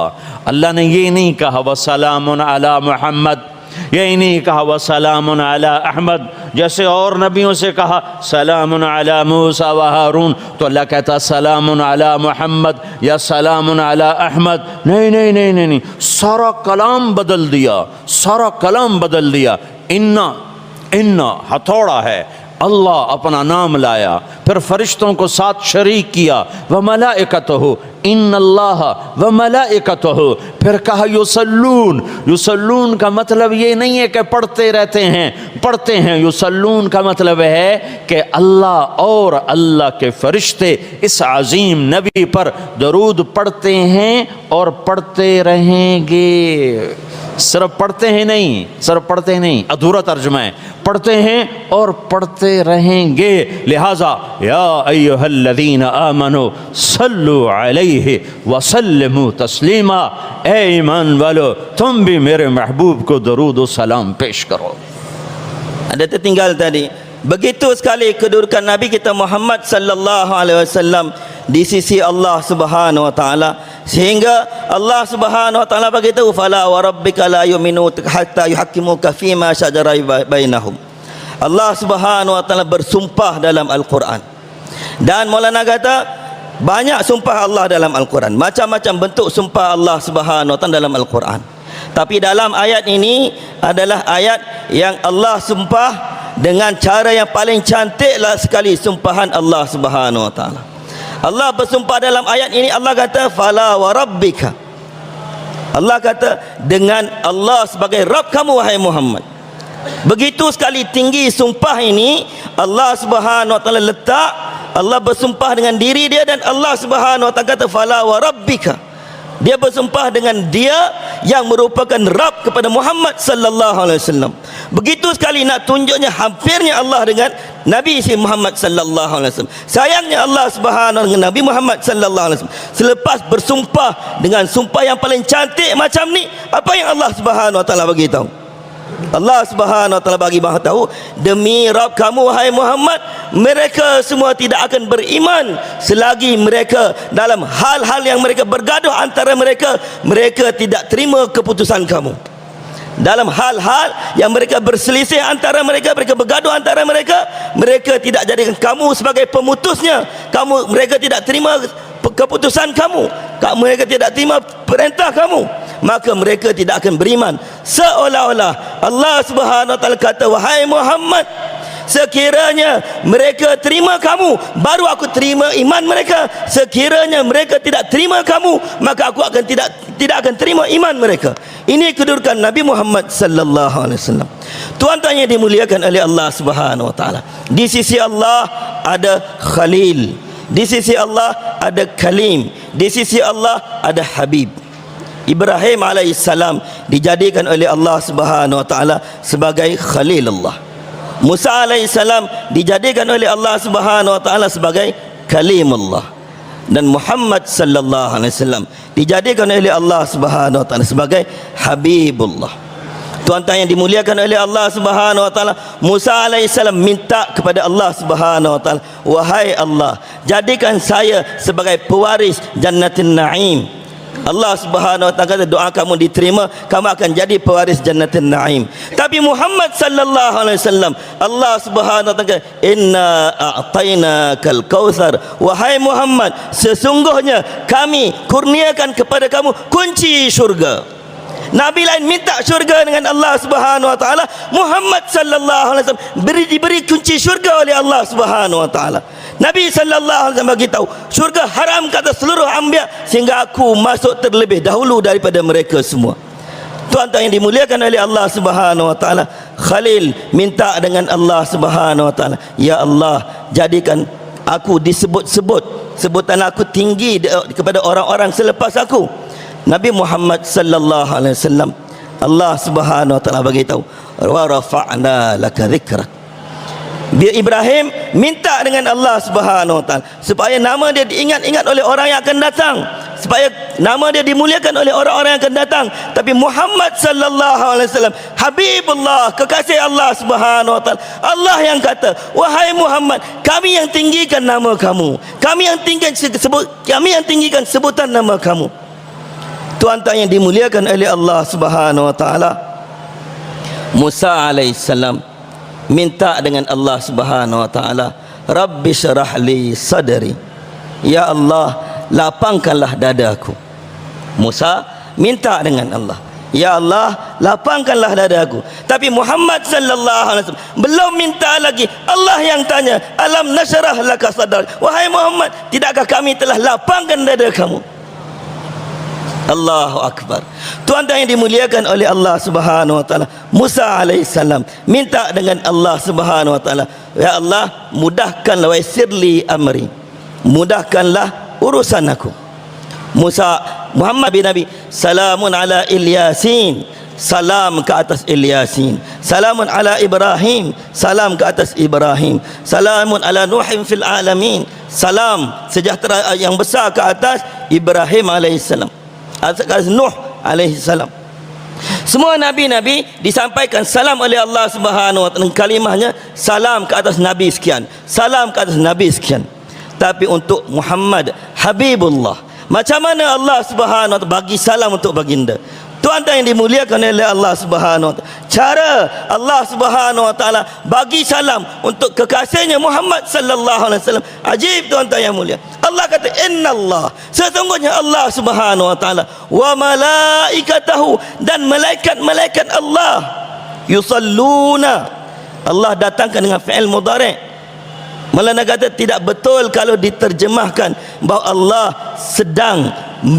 अल्लाह ने ये नहीं कहा व सलामुन अला मुहम्मद, यही नहीं कहा व सलामुन अला अहमद, जैसे और नबियों से कहा सलामुन अला मूसा व हारून, तो अल्लाह कहता सलामुन अला मुहम्मद या सलामुन अला अहमद। नहीं नहीं नहीं नहीं नहीं, सारा कलाम बदल दिया, सारा कलाम बदल दिया। इन्ना इन्ना हथौड़ा है, अल्लाह अपना नाम लाया, फिर फरिश्तों को साथ शरीक किया, व मलाइकतहु इन्नल्लाह व मलाइकतहु, फिर कहा युसल्लून, युसल्लून का मतलब ये नहीं है कि पढ़ते रहते हैं, पढ़ते हैं, युसल्लून का मतलब है कि अल्लाह और अल्लाह के फरिश्ते इस अजीम नबी पर दरूद पढ़ते हैं और पढ़ते रहेंगे। सिर्फ पढ़ते हैं नहीं, सिर्फ पढ़ते नहीं, अधूरा तर्जुमा है, पढ़ते हैं और पढ़ते रहेंगे। लिहाजा या अय्युहल्लज़ीना आमनू सल्लु अलैहि व सल्लिमू तस्लीमा, ए ईमान वालो तुम भी मेरे महबूब को दरूद व सलाम पेश करो। Ada tertinggal tadi. Begitu sekali kedudukan Nabi kita Muhammad sallallahu alaihi wasallam di sisi Allah Subhanahu wa taala, sehingga Allah Subhanahu wa taala beritahu fala wa rabbika la yu'minu hatta yuhaqqimuka fima shajara bainahum. Allah Subhanahu wa taala bersumpah dalam Al-Quran. Dan Maulana kata banyak sumpah Allah dalam Al-Quran, macam-macam bentuk sumpah Allah Subhanahu wa taala dalam Al-Quran. Tapi dalam ayat ini adalah ayat yang Allah sumpah dengan cara yang paling cantiklah sekali sumpahan Allah Subhanahu wa taala. Allah bersumpah dalam ayat ini, Allah kata fala wa rabbika, Allah kata dengan Allah sebagai Rabb kamu wahai Muhammad. Begitu sekali tinggi sumpah ini Allah Subhanahu wa taala letak, Allah bersumpah dengan diri dia, dan Allah Subhanahu wa taala kata fala wa rabbika, dia bersumpah dengan dia yang merupakan Rabb kepada Muhammad sallallahu alaihi wasallam. Begitu sekali nak tunjuknya hampirnya Allah dengan Nabi si Muhammad sallallahu alaihi wasallam. Sayangnya Allah Subhanahu dengan Nabi Muhammad sallallahu alaihi wasallam. Selepas bersumpah dengan sumpah yang paling cantik macam ni, apa yang Allah Subhanahu wa taala bagi tahu? Allah Subhanahu wa taala bagi tahu, demi Rabb kamu wahai Muhammad, mereka semua tidak akan beriman selagi mereka dalam hal-hal yang mereka bergaduh antara mereka, mereka tidak terima keputusan kamu. Dalam hal-hal yang mereka berselisih antara mereka, mereka bergaduh antara mereka, mereka tidak jadikan kamu sebagai pemutusnya, mereka tidak terima keputusan kamu, mereka tidak terima perintah kamu, maka mereka tidak akan beriman. Seolah-olah Allah Subhanahu wa taala kata wahai Muhammad, sekiranya mereka terima kamu, baru aku terima iman mereka. Sekiranya mereka tidak terima kamu, maka aku akan tidak akan terima iman mereka. Ini kedudukan Nabi Muhammad sallallahu alaihi wasallam. Tuan-tuan yang dimuliakan oleh Allah Subhanahu wa taala, di sisi Allah ada Khalil, di sisi Allah ada Kalim, di sisi Allah ada Habib. Ibrahim alaihissalam dijadikan oleh Allah Subhanahu wa taala sebagai Khalilullah. Musa alaihissalam dijadikan oleh Allah Subhanahu wa taala sebagai Kalimullah, dan Muhammad sallallahu alaihi wasallam dijadikan oleh Allah Subhanahu wa taala sebagai Habibullah. Tuan-tuan yang dimuliakan oleh Allah Subhanahu wa taala, Musa alaihissalam minta kepada Allah Subhanahu wa taala, wahai Allah, jadikan saya sebagai pewaris Jannatin Naim. Allah Subhanahu wa taala kata, doa kamu diterima, kamu akan jadi pewaris Jannatin Naim. Tapi Muhammad sallallahu alaihi wasallam, Allah Subhanahu wa taala kata, inna a'tainakal kautsar, wahai Muhammad, sesungguhnya kami kurniakan kepada kamu kunci syurga. Nabi lain minta syurga dengan Allah Subhanahu wa taala, Muhammad sallallahu alaihi wasallam diberi kunci syurga oleh Allah Subhanahu wa taala. Nabi sallallahu alaihi wasallam bagi tahu, syurga haram kata seluruh anbiya sehingga aku masuk terlebih dahulu daripada mereka semua. Tuan-tuan yang dimuliakan oleh Allah Subhanahu wa taala, Khalil minta dengan Allah Subhanahu wa taala, ya Allah, jadikan aku disebut-sebut, sebutan aku tinggi kepada orang-orang selepas aku. Nabi Muhammad sallallahu alaihi wasallam, Allah Subhanahu wa taala bagi tahu, wa rafa'na laka dzikrak. Dia Ibrahim minta dengan Allah Subhanahu wa taala supaya nama dia diingat-ingat oleh orang yang akan datang, supaya nama dia dimuliakan oleh orang-orang yang akan datang. Tapi Muhammad sallallahu alaihi wasallam, Habibullah, kekasih Allah Subhanahu wa taala, Allah yang kata, wahai Muhammad, kami yang tinggikan nama kamu, kami yang tinggikan sebutan nama kamu. Tuan-tuan yang dimuliakan oleh Allah Subhanahu wa taala, Musa alaihissalam minta dengan Allah Subhanahu wa taala, Rabbi syrah li sadri, ya Allah, lapangkanlah dadaku. Musa minta dengan Allah, ya Allah, lapangkanlah dadaku. Tapi Muhammad sallallahu alaihi wasallam belum minta lagi, Allah yang tanya, alam nasyrah laka sadrak, wahai Muhammad, tidakkah kami telah lapangkan dada kamu? Allahu Akbar. Tuan-tuan yang dimuliakan oleh Allah Subhanahu wa taala, Musa alaihissalam minta dengan Allah Subhanahu wa taala, ya Allah, mudahkanlah, wa yassirli amri, mudahkanlah urusan aku. Muhammad bin Nabi, salamun ala Ilyasin, salam ke atas Ilyasin. Salamun ala Ibrahim, salam ke atas Ibrahim. Salamun ala Nuhin fil alamin, salam sejahtera yang besar ke atas Ibrahim alaihissalam, atas Nuh alaihi salam. Semua nabi-nabi disampaikan salam oleh Allah Subhanahu wa taala, kalimahnya salam ke atas nabi sekian, salam ke atas nabi sekian. Tapi untuk Muhammad Habibullah, macam mana Allah Subhanahu wa taala bagi salam untuk baginda? Tuan-tuan yang dimuliakan oleh Allah Subhanahu wa taala, cara Allah Subhanahu wa taala bagi salam untuk kekasihnya Muhammad sallallahu alaihi wasallam ajib. Tuan-tuan yang mulia, Allah kata, innallah, sesungguhnya Allah Subhanahu wa taala, wa malaikatahu, dan malaikat-malaikat Allah, yusalluna, Allah datangkan dengan fi'il mudhari'. Maulana kata tidak betul kalau diterjemahkan bahawa Allah sedang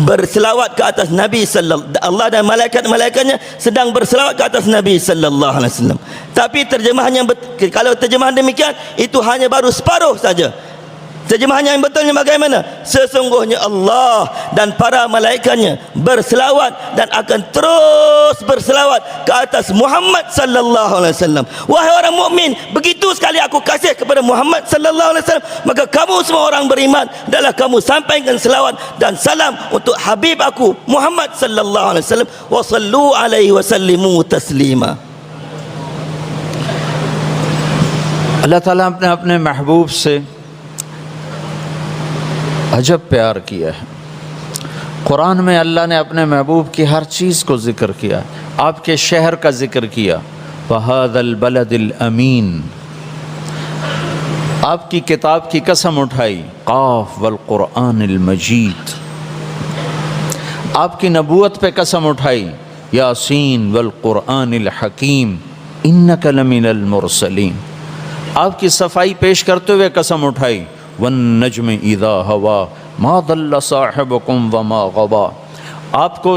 berselawat ke atas Nabi sallallahu, Allah dan malaikat-malaikatnya sedang berselawat ke atas Nabi sallallahu alaihi wasallam. Tapi terjemahannya, kalau terjemahan demikian, itu hanya baru separuh saja. Terjemahannya yang betulnya bagaimana? Sesungguhnya Allah dan para malaikatnya berselawat dan akan terus berselawat ke atas Muhammad sallallahu alaihi wasallam. Wahai orang mukmin, begitu sekali aku kasih kepada Muhammad sallallahu alaihi wasallam, maka kamu semua orang beriman adalah kamu sampaikan selawat dan salam untuk habib aku Muhammad sallallahu alaihi wasallam, wa sallu alaihi wa sallimu taslima. अल्लाह ताला ने अपने महबूब से अजब प्यार किया है। कुरान में अल्लाह ने अपने महबूब की हर चीज़ को ज़िक्र किया। आपके शहर का ज़िक्र किया, वहादल बलदिल अमीन, आपकी किताब की कसम उठाई, काफ वल कुरानिल मजीद, आपकी नबूवत पे कसम उठाई, यासीन वल कुरानिल हकीम, इन्नका लमिनल मुरसलीन, आपकी सफाई पेश करते हुए कसम उठाई, वन नज्म इदा हवा मा दल्ला साहिबुकुम व मा गवा, आपको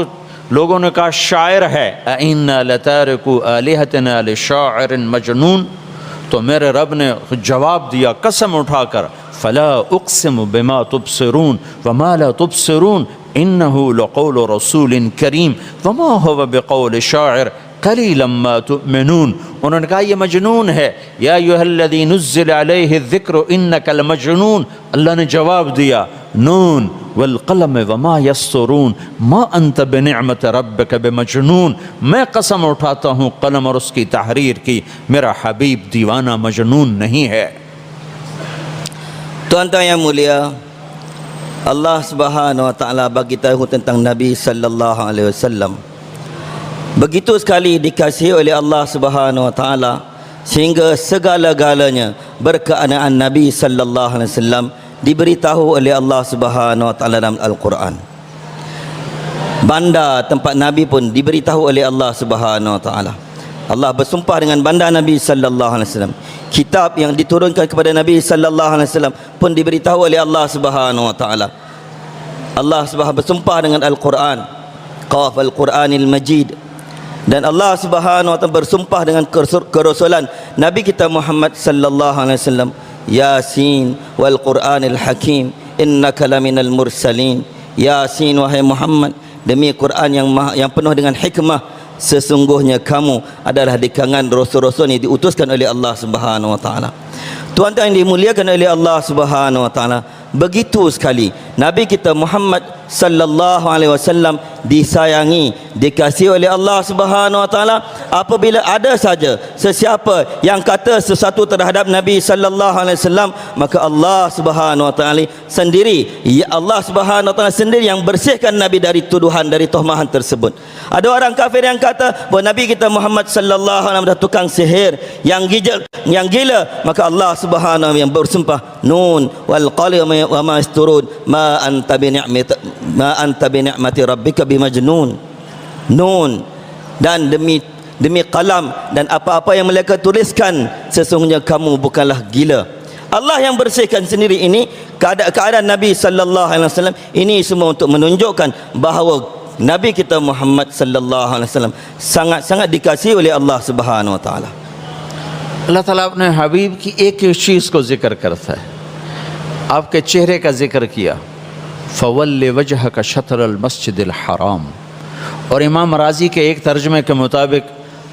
लोगों ने कहा शायर है, इन्ना लतारिकु आलिहतना लिशाइरिन मजनून, तो मेरे रब ने जवाब दिया कसम उठाकर, फला उक़सिमु बिमा तुबसिरून व मा ला तुबसिरून इन्नहु लक़ौलु रसूलिन करीम व मा हुवा बिक़ौलि शाइर क़लीलन मा तुअमिनून। उन्होंने कहा ये मजनून है, या अय्युहल्लज़ी नुज़्ज़िला अलैहि ज़िक्र इन्नका लमजनून। अल्लाह ने जवाब दिया, नून वल कलम वमा यस्सुरून मा अंत बिनिअमत रब्बिक बिमजनून। मैं कसम उठाता हूँ कलम और उसकी तहरीर की, मेरा हबीब दीवाना मजनून नहीं है। Tuan-tuan yang mulia, Allah Subhanahu wa taala bagi tahu tentang Nabi sallallahu alaihi wasallam. Begitu sekali dikasihi oleh Allah Subhanahu wa taala sehingga segala-galanya berkenaan Nabi sallallahu alaihi wasallam diberitahu oleh Allah Subhanahu wa taala dalam Al-Quran. Banda tempat Nabi pun diberitahu oleh Allah Subhanahu wa taala. Allah bersumpah dengan banda Nabi sallallahu alaihi wasallam. Kitab yang diturunkan kepada Nabi sallallahu alaihi wasallam pun diberitahu oleh Allah Subhanahu wa taala. Allah Subhanahu bersumpah dengan Al-Quran, Qaf Al-Quranil Majid. Dan Allah Subhanahu wa taala bersumpah dengan kerasulan Nabi kita Muhammad sallallahu alaihi wasallam, Yasin wal Quranil Hakim innaka laminal mursalin. Yasin wahai Muhammad, demi Quran yang penuh dengan hikmah, sesungguhnya kamu adalah di kalangan rasul-rasul yang diutuskan oleh Allah Subhanahu wa taala. Tuan-tuan yang dimuliakan oleh Allah Subhanahu wa taala, begitu sekali Nabi kita Muhammad sallallahu alaihi wasallam disayangi, dikasihi oleh Allah Subhanahu wa taala. Apabila ada saja sesiapa yang kata sesuatu terhadap Nabi sallallahu alaihi wasallam, maka Allah Subhanahu wa taala sendiri, ya Allah Subhanahu wa taala sendiri yang bersihkan Nabi dari tuduhan, dari tuhmahan tersebut. Ada orang kafir yang kata bahawa Nabi kita Muhammad sallallahu alaihi wasallam adalah tukang sihir yang gila, maka Allah Subhanahu wa taala yang bersumpah, Nun wal qalam wa ma yasturun ma anta bi ni'mati rabbika bimajnun. Nun, dan demi qalam dan apa-apa yang mereka tuliskan, sesungguhnya kamu bukanlah gila. Allah yang bersihkan sendiri ini keadaan Nabi sallallahu alaihi wasallam ini semua untuk menunjukkan bahawa Nabi kita Muhammad sallallahu alaihi wasallam sangat-sangat dikasihi oleh Allah Subhanahu wa taala. अल्लाह ताला अपने हबीब की एक एक चीज़ को जिक्र करता है। आपके चेहरे का जिक्र किया, फ़वल्लि वजहक शत्रल मस्जिदिल हराम, और इमाम राजी के एक तर्जमे के मुताबिक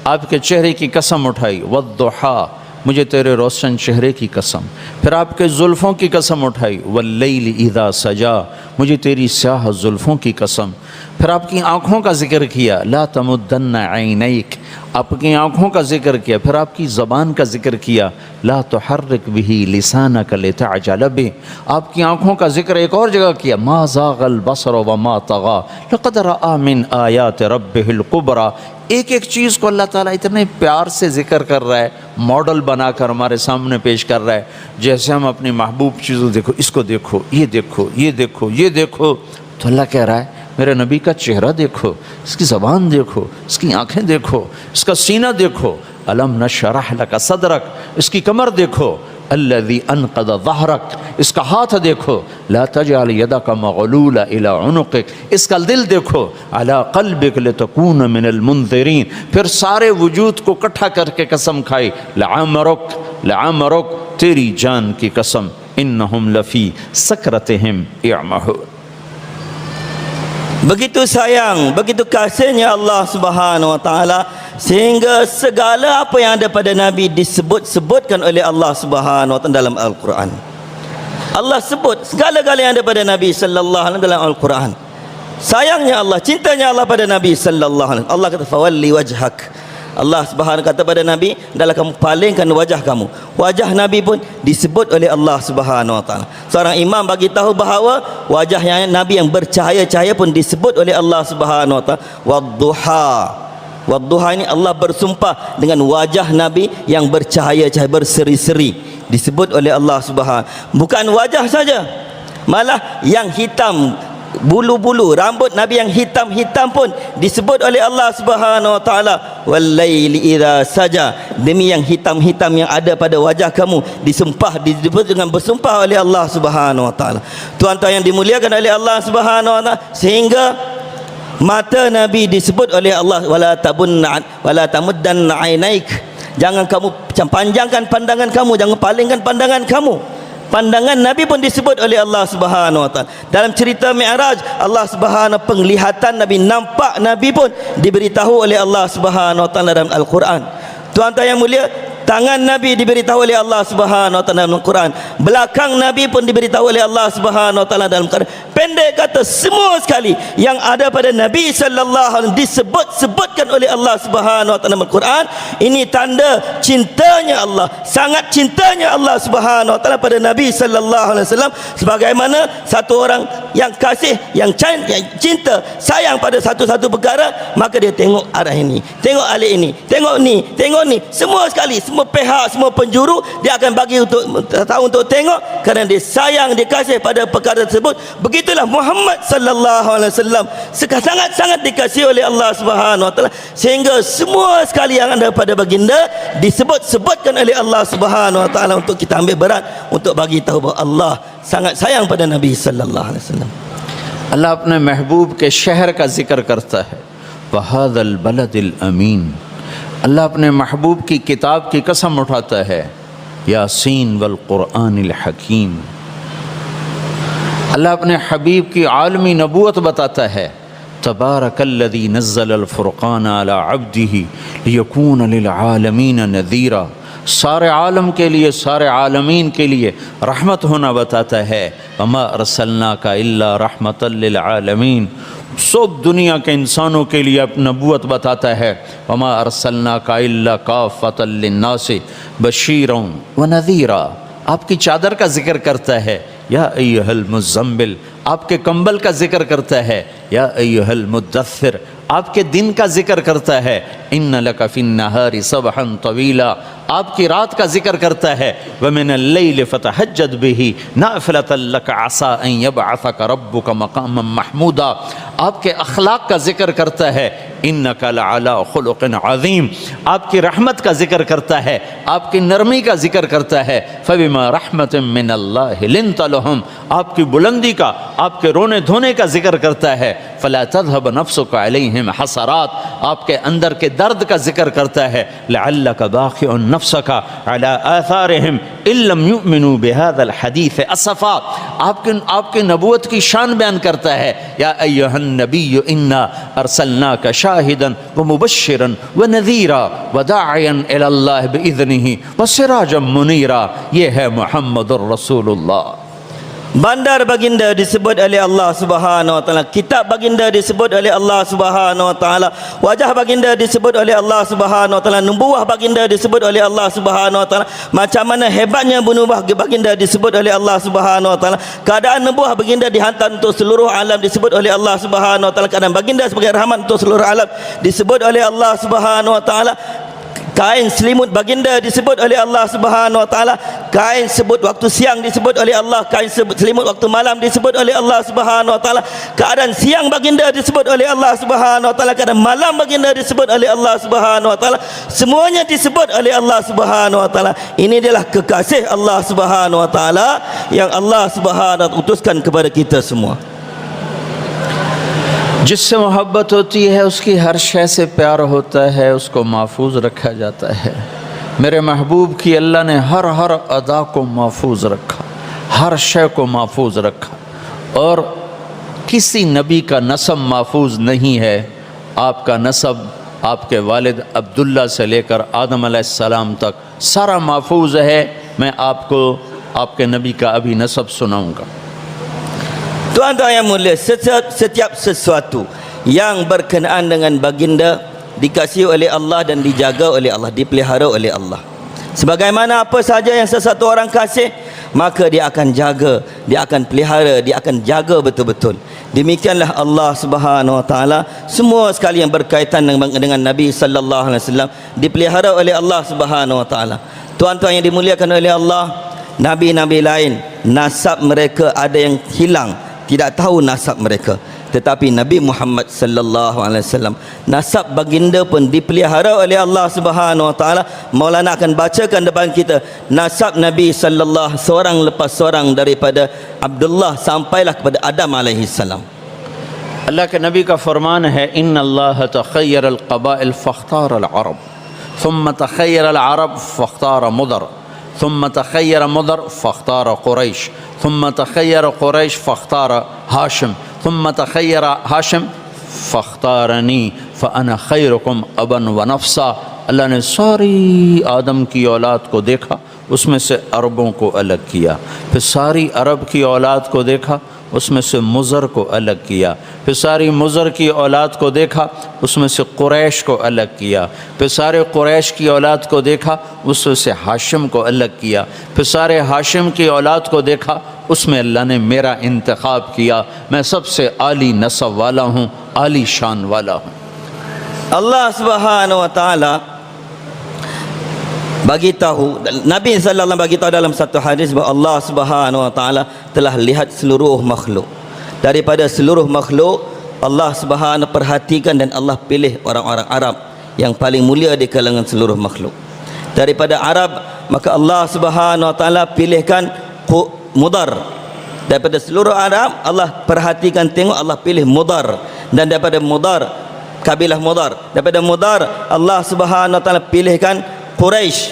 आपके चेहरे की कसम उठाई, वद्दुहा, मुझे तेरे रोशन चेहरे की कसम। फिर आपके जुल्फ़ों की कसम उठाई, वल्लैल इज़ा सजा, मुझे तेरी स्याह जुल्फ़ों की कसम। फिर आपकी आँखों का जिक्र किया, ला तमुद्दन्ना ऐनैक, आपकी आँखों का जिक्र किया। फिर आपकी ज़बान का जिक्र किया, ला तुहर्रिक बिही लिसानक लितअजल बिही, आपकी आँखों का जिक्र एक और जगह किया, मा ज़ाग़ल बसर व मा तग़ा लक़द रअा मिन आयात रब्बिहिल कुबरा। एक एक चीज़ को अल्लाह ताला इतने प्यार से जिक्र कर रहा है, मॉडल बनाकर हमारे सामने पेश कर रहा है, जैसे हम अपनी महबूब चीज़ों देखो, इसको देखो, ये देखो, ये देखो, ये देखो। तो अल्लाह कह रहा है मेरे नबी का चेहरा देखो, इसकी ज़बान देखो, इसकी आँखें देखो, इसका सीना देखो, अलम नशरह लका सदरक, इसकी कमर देखो, अल्लज़ी अनक़द ज़हरक, इसका हाथ देखो, ला तजअल यदक मग़लूला इला उनुक़िक, इसका दिल देखो, अला क़ल्बिक लितकून मिनल मुनज़िरीन। फिर सारे वजूद को इकट्ठा करके कसम खाई, लअमरुक, तेरी जान की कसम, इन्नहुम लफ़ी सकरतिहिम यअमहून। Begitu sayang, begitu kasihnya Allah Subhanahu wa taala sehingga segala apa yang ada pada Nabi disebut-sebutkan oleh Allah Subhanahu wa taala dalam Al-Quran. Allah sebut segala-gala yang ada pada Nabi sallallahu alaihi wasallam dalam Al-Quran. Sayangnya Allah, cintanya Allah pada Nabi sallallahu alaihi wasallam. Allah kata fawalli wajhak. Allah Subhanahu kata pada Nabi, adalah kamu palingkan wajah kamu. Wajah Nabi pun disebut oleh Allah Subhanahu wa taala. Seorang imam bagi tahu bahawa wajah yang Nabi yang bercahaya-cahaya pun disebut oleh Allah Subhanahu wa taala. Wadduha. Wadduha ini Allah bersumpah dengan wajah Nabi yang bercahaya-cahaya, berseri-seri, disebut oleh Allah Subhanahu. Bukan wajah saja, malah yang hitam, bulu-bulu rambut Nabi yang hitam-hitam pun disebut oleh Allah Subhanahu wa taala, walaili idza saja, demi yang hitam-hitam yang ada pada wajah kamu disebut dengan bersumpah oleh Allah Subhanahu wa taala. Tuan-tuan yang dimuliakan oleh Allah Subhanahu wa taala, sehingga mata Nabi disebut oleh Allah, wala tamuddanna ainaik, jangan kamu panjangkan pandangan kamu, jangan palingkan pandangan kamu. Pandangan Nabi pun disebut oleh Allah Subhanahu wa taala. Dalam cerita Mi'raj, Allah Subhanahu penglihatan Nabi, nampak Nabi pun diberitahu oleh Allah Subhanahu wa taala dalam Al-Quran. Tuan-tuan yang mulia, Tangan Nabi diberitahu oleh Allah Subhanahu wa taala dalam Al-Quran. Belakang Nabi pun diberitahu oleh Allah Subhanahu wa taala dalam Al-Quran. Pendek kata, semua sekali yang ada pada Nabi sallallahu alaihi wasallam disebut-sebutkan oleh Allah Subhanahu wa taala dalam Al-Quran. Ini tanda cintanya Allah, sangat cintanya Allah Subhanahu wa taala pada Nabi sallallahu alaihi wasallam, sebagaimana satu orang yang kasih, yang cinta, sayang pada satu-satu perkara, maka dia tengok arah ini, tengok alik ini, tengok ni, semua sekali, semua pihak, semua penjuru dia akan bagi untuk tengok, kerana dia sayang, dia kasih pada perkara tersebut. Begitulah Muhammad sallallahu alaihi wasallam sangat-sangat dikasihi oleh Allah Subhanahu wa taala, sehingga semua sekali yang ada pada baginda disebut-sebutkan oleh Allah Subhanahu wa taala, untuk kita ambil berat untuk bagi tahu bahawa Allah sangat sayang pada Nabi sallallahu alaihi wasallam. अल्लाह अपने महबूब के शहर का जिक्र करता है, वहादल बलदिल अमीन। अल्लाह अपने महबूब की किताब की कसम उठाता है, यासीन वल कुरआनिल हकीम। अल्लाह अपने हबीब की आलमी नबूवत बताता है, तबारकल्लज़ी नज़्ज़लल फ़ुरक़ान अला अब्दिही लियकून लिल आलमीन नज़ीरा। सारे आलम के लिए, सारे आलमीन के लिए रहमत होना बताता है, वमा अरसलनाका इल्ला रहमतल लिल आलमीन। सब दुनिया के इंसानों के लिए नबूवत बताता है, वमा अरसलनाका इल्ला काफ़तल लिन्नासि बशीरन व नज़ीरा। आपकी चादर का जिक्र करता है, या अय्युहल मुज़म्मिल। आपके कंबल का जिक्र करता है, या अय्युहल मुद्दस्सिर। आपके दिन का जिक्र करता है, इन्न लका फिन्नहारी सबहन तवीला। आपकी रात का जिक्र करता है, व मिनल लैल फतहज्जद बिही नाफ़िलतन लक असा अन यबअसक रब्बुक मक़ामन महमूदा। आपके अखलाक का जिक्र करता है, इन्नका लअला खुलुक़िन अज़ीम। आपकी रहमत का जिक्र करता है, आपकी नरमी का जिक्र करता है, फ़बिमा रहमतिन मिनल्लाहि लिन्ता लहुम। आपकी बुलंदी का, आपके रोने धोने का जिक्र करता है, फ़ला तज़हब नफ़्सुका अलैहिम हसरात। आपके अंदर के दर्द का जिक्र करता है, लअल्लका बाख़िउन नफ़्सका अला आसारिहिम इल्लम युमिनू बिहाज़ल हदीस असफ़ा। आपके नबूवत की शान बयान करता है, या अय्युहन नबिय्यु इन्ना अरसलनाका शाहिदन व मुबश्शिरन व नज़ीरा व दाइयन इलल्लाहि बिइज़निही व सिराजम मुनीरा। ये है मुहम्मदुर रसूलुल्लाह। Bandar baginda disebut oleh Allah Subhanahu wa taala, kitab baginda disebut oleh Allah Subhanahu wa taala, wajah baginda disebut oleh Allah Subhanahu wa taala, nubuwah baginda disebut oleh Allah Subhanahu wa taala, macam mana hebatnya nubuwah baginda disebut oleh Allah Subhanahu wa taala, keadaan nubuwah baginda dihantar untuk seluruh alam disebut oleh Allah Subhanahu wa taala, keadaan baginda sebagai rahmat untuk seluruh alam disebut oleh Allah Subhanahu wa taala. Kain selimut baginda disebut oleh Allah Subhanahu wa taala, kain sebut waktu siang disebut oleh Allah, kain selimut waktu malam disebut oleh Allah Subhanahu wa taala, keadaan siang baginda disebut oleh Allah Subhanahu wa taala, keadaan malam baginda disebut oleh Allah Subhanahu wa taala, semuanya disebut oleh Allah Subhanahu wa taala. Ini adalah kekasih Allah Subhanahu wa taala yang Allah Subhanahu wa taala utuskan kepada kita semua. जिससे मोहब्बत होती है उसकी हर शय से प्यार होता है, उसको महफूज रखा जाता है। मेरे महबूब की अल्लाह ने हर अदा को महफूज रखा, हर शय को महफूज रखा, और किसी नबी का नसब महफूज नहीं है। आपका नसब आपके वालिद अब्दुल्ला से लेकर आदम अलैहिस्सलाम तक सारा महफूज है। मैं आपको आपके नबी का अभी नसब सुनाऊँगा। Tuan-tuan yang mulia, setiap sesuatu yang berkenaan dengan baginda dikasihi oleh Allah dan dijaga oleh Allah, dipelihara oleh Allah. Sebagaimana apa saja yang sesuatu orang kasih, maka dia akan jaga, dia akan pelihara, dia akan jaga betul-betul. Demikianlah Allah Subhanahu wa taala, semua sekali yang berkaitan dengan Nabi sallallahu alaihi wasallam dipelihara oleh Allah Subhanahu wa taala. Tuan-tuan yang dimuliakan oleh Allah, nabi-nabi lain nasab mereka ada yang hilang, tidak tahu nasab mereka, tetapi Nabi Muhammad sallallahu alaihi wasallam nasab baginda pun dipelihara oleh Allah Subhanahu wa taala. Maulana akan bacakan depan kita nasab Nabi sallallahu seorang lepas seorang daripada Abdullah sampailah kepada Adam alaihi salam. अल्लाह के नबी का फरमान है, इन्न अल्लाह तखय्यर अल-क़बाइल फ़ख्तार अल-अरब थुम्मा तखय्यर अल-अरब फ़ख्तार मुदर थुम्मा तखय्यर मुदर फ़ख्तार क़ुरैश थुम्मा तखय्यर क़ुरैश फ़ख्तार हाशिम थुम्मा तखय्यर हाशिम फ़ख्तारनी फ़अना खैरुकुम अबन व नफ़्सा। अल्लाह ने सारी आदम की औलाद को देखा, उसमें से अरबों को अलग किया। फिर सारी अरब की औलाद को देखा, उसमें से मुज़र को अलग किया। फिर सारी मुज़र की औलाद को देखा, उसमें से कुरैश को अलग किया। फिर सारे कुरैश की औलाद को देखा, उसमें से हाशिम को अलग किया। फिर सारे हाशिम की औलाद को देखा, उसमें अल्लाह ने मेरा इंतखाब किया। मैं सबसे आली नसब वाला हूँ, आली शान वाला हूँ। Allah Subhanahu wa taala bagi tahu, Nabi sallallahu alaihi wasallam bagi tahu dalam satu hadis bahawa Allah Subhanahu wa taala telah lihat seluruh makhluk. Daripada seluruh makhluk, Allah Subhanahu perhatikan dan Allah pilih orang-orang Arab yang paling mulia di kalangan seluruh makhluk. Daripada Arab, maka Allah Subhanahu wa taala pilihkan Mudar. Daripada seluruh Arab, Allah perhatikan, tengok, Allah pilih Mudar. Dan daripada Mudar, kabilah Mudar, daripada Mudar Allah Subhanahu wa taala pilihkan Quraisy.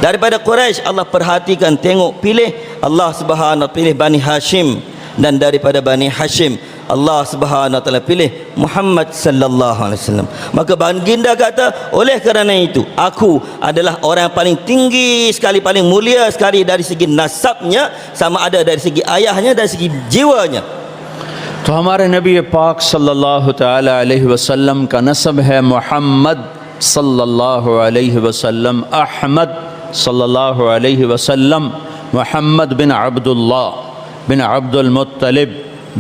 Daripada Quraisy Allah perhatikan, tengok, pilih, Allah Subhanahu wa taala pilih Bani Hashim. Dan daripada Bani Hashim Allah Subhanahu wa taala pilih Muhammad sallallahu alaihi wasallam. Maka baginda kata, oleh kerana itu aku adalah orang yang paling tinggi sekali, paling mulia sekali dari segi nasabnya, sama ada dari segi ayahnya, dari segi jiwanya. तो हमारे नबी पाक सल्लल्लाहु ताला अलैहि वसल्लम का नसब है मोहम्मद सल्लल्लाहु अलैहि वसल्लम, अहमद सल्लल्लाहु अलैहि वसल्लम, मोहम्मद बिन अब्दुल्लाह बिन अब्दुल मुत्तलिब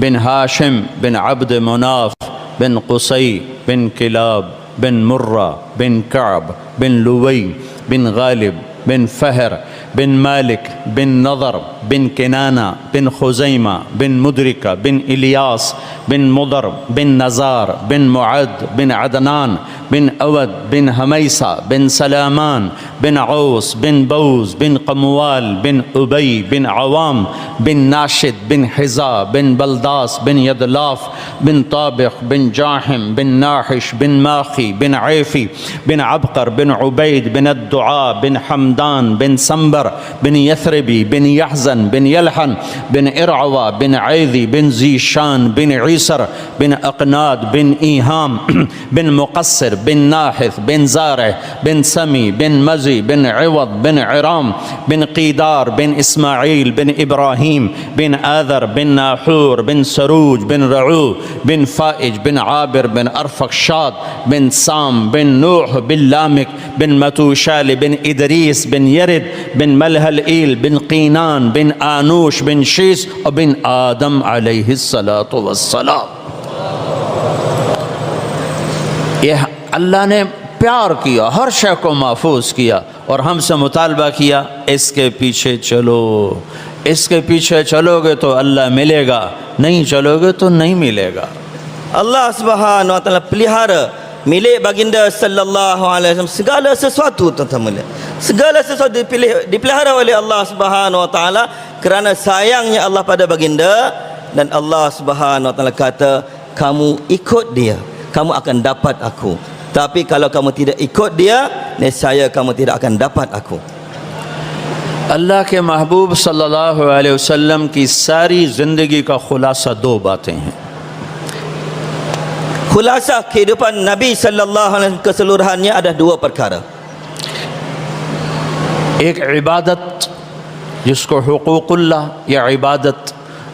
बिन हाशिम बिन अब्द मुनाफ बिन कुसै बिन किलाब बिन मुर्रा बिन कअब बिन लुवै बिन गालिब बिन फहर बिन मालिक बिन नज़र बिन किनाना बिन खुज़ैमा बिन मुदरिका बिन इलियास बिन मुदर बिन नज़ार बिन मुअद बिन अदनान बिन अवद बिन हमैसा बिन सलामान बिन औस बिन बौज बिन कमवाल बिन उबई बिन अवाम बिन नाशिद बिन हिज़ा बिन बलदास बिन यदलाफ बिन ताबिख बिन जाहिम बिन नाहिश बिन माखी बिन ऐफी बिन अबकर बिन उबैद बिन अद्दुआ बिन हमदान बिन संबर बिन यथरबी बिन यहज़न बिन यलहन बिन इरअवा बिन ऐदी बिन ज़ीशान बिन ईसर बिन अकनाद बिन ईहाम बिन मुक़स्सिर बिन नाहिथ बिन ज़ारह बिन समी बिन मज़ी बिन इवद बिन इराम बिन क़ीदार बिन इस्माईल बिन इब्राहीम बिन आदर बिन नाहूर बिन सरूज बिन रऊ बिन फ़ाइज बिन आबिर बिन अरफ़क्षाद बिन साम बिन नूह बिन लामिक बिन मतूशाल बिन इदरीस बिन यरिद बिन मलहल ईल बिन क़ीनान बिन आनूश बिन शीस और बिन आदम अलैहिस्सलातु वस्सलाम। यह अल्लाह ने प्यार किया, हर शय को महफूज किया और हमसे मुतालबा किया, इसके पीछे चलो, इसके पीछे चलोगे तो अल्लाह मिलेगा, नहीं चलोगे तो नहीं मिलेगा। Allah Subhanahu wa taala pelihara milik baginda sallallahu alaihi wasallam segala sesuatu, tuan-tuan mulia. Segala sesuatu dipelihara oleh Allah Subhanahu wa taala kerana sayangnya Allah pada baginda. Dan Allah Subhanahu wa taala kata, kamu ikut dia, kamu akan dapat aku. Tapi kalau kamu tidak ikut dia, nescaya kamu tidak akan dapat aku. अल्लाह के महबूब सल्लल्लाहु अलैहि वसल्लम की सारी ज़िंदगी का खुलासा दो बातें हैं। Khulasa kehidupan Nabi sallallahu alaihi wasallam keseluruhannya ada dua perkara. एक इबादत जिसको हुकूकुल्लाह, या इबादत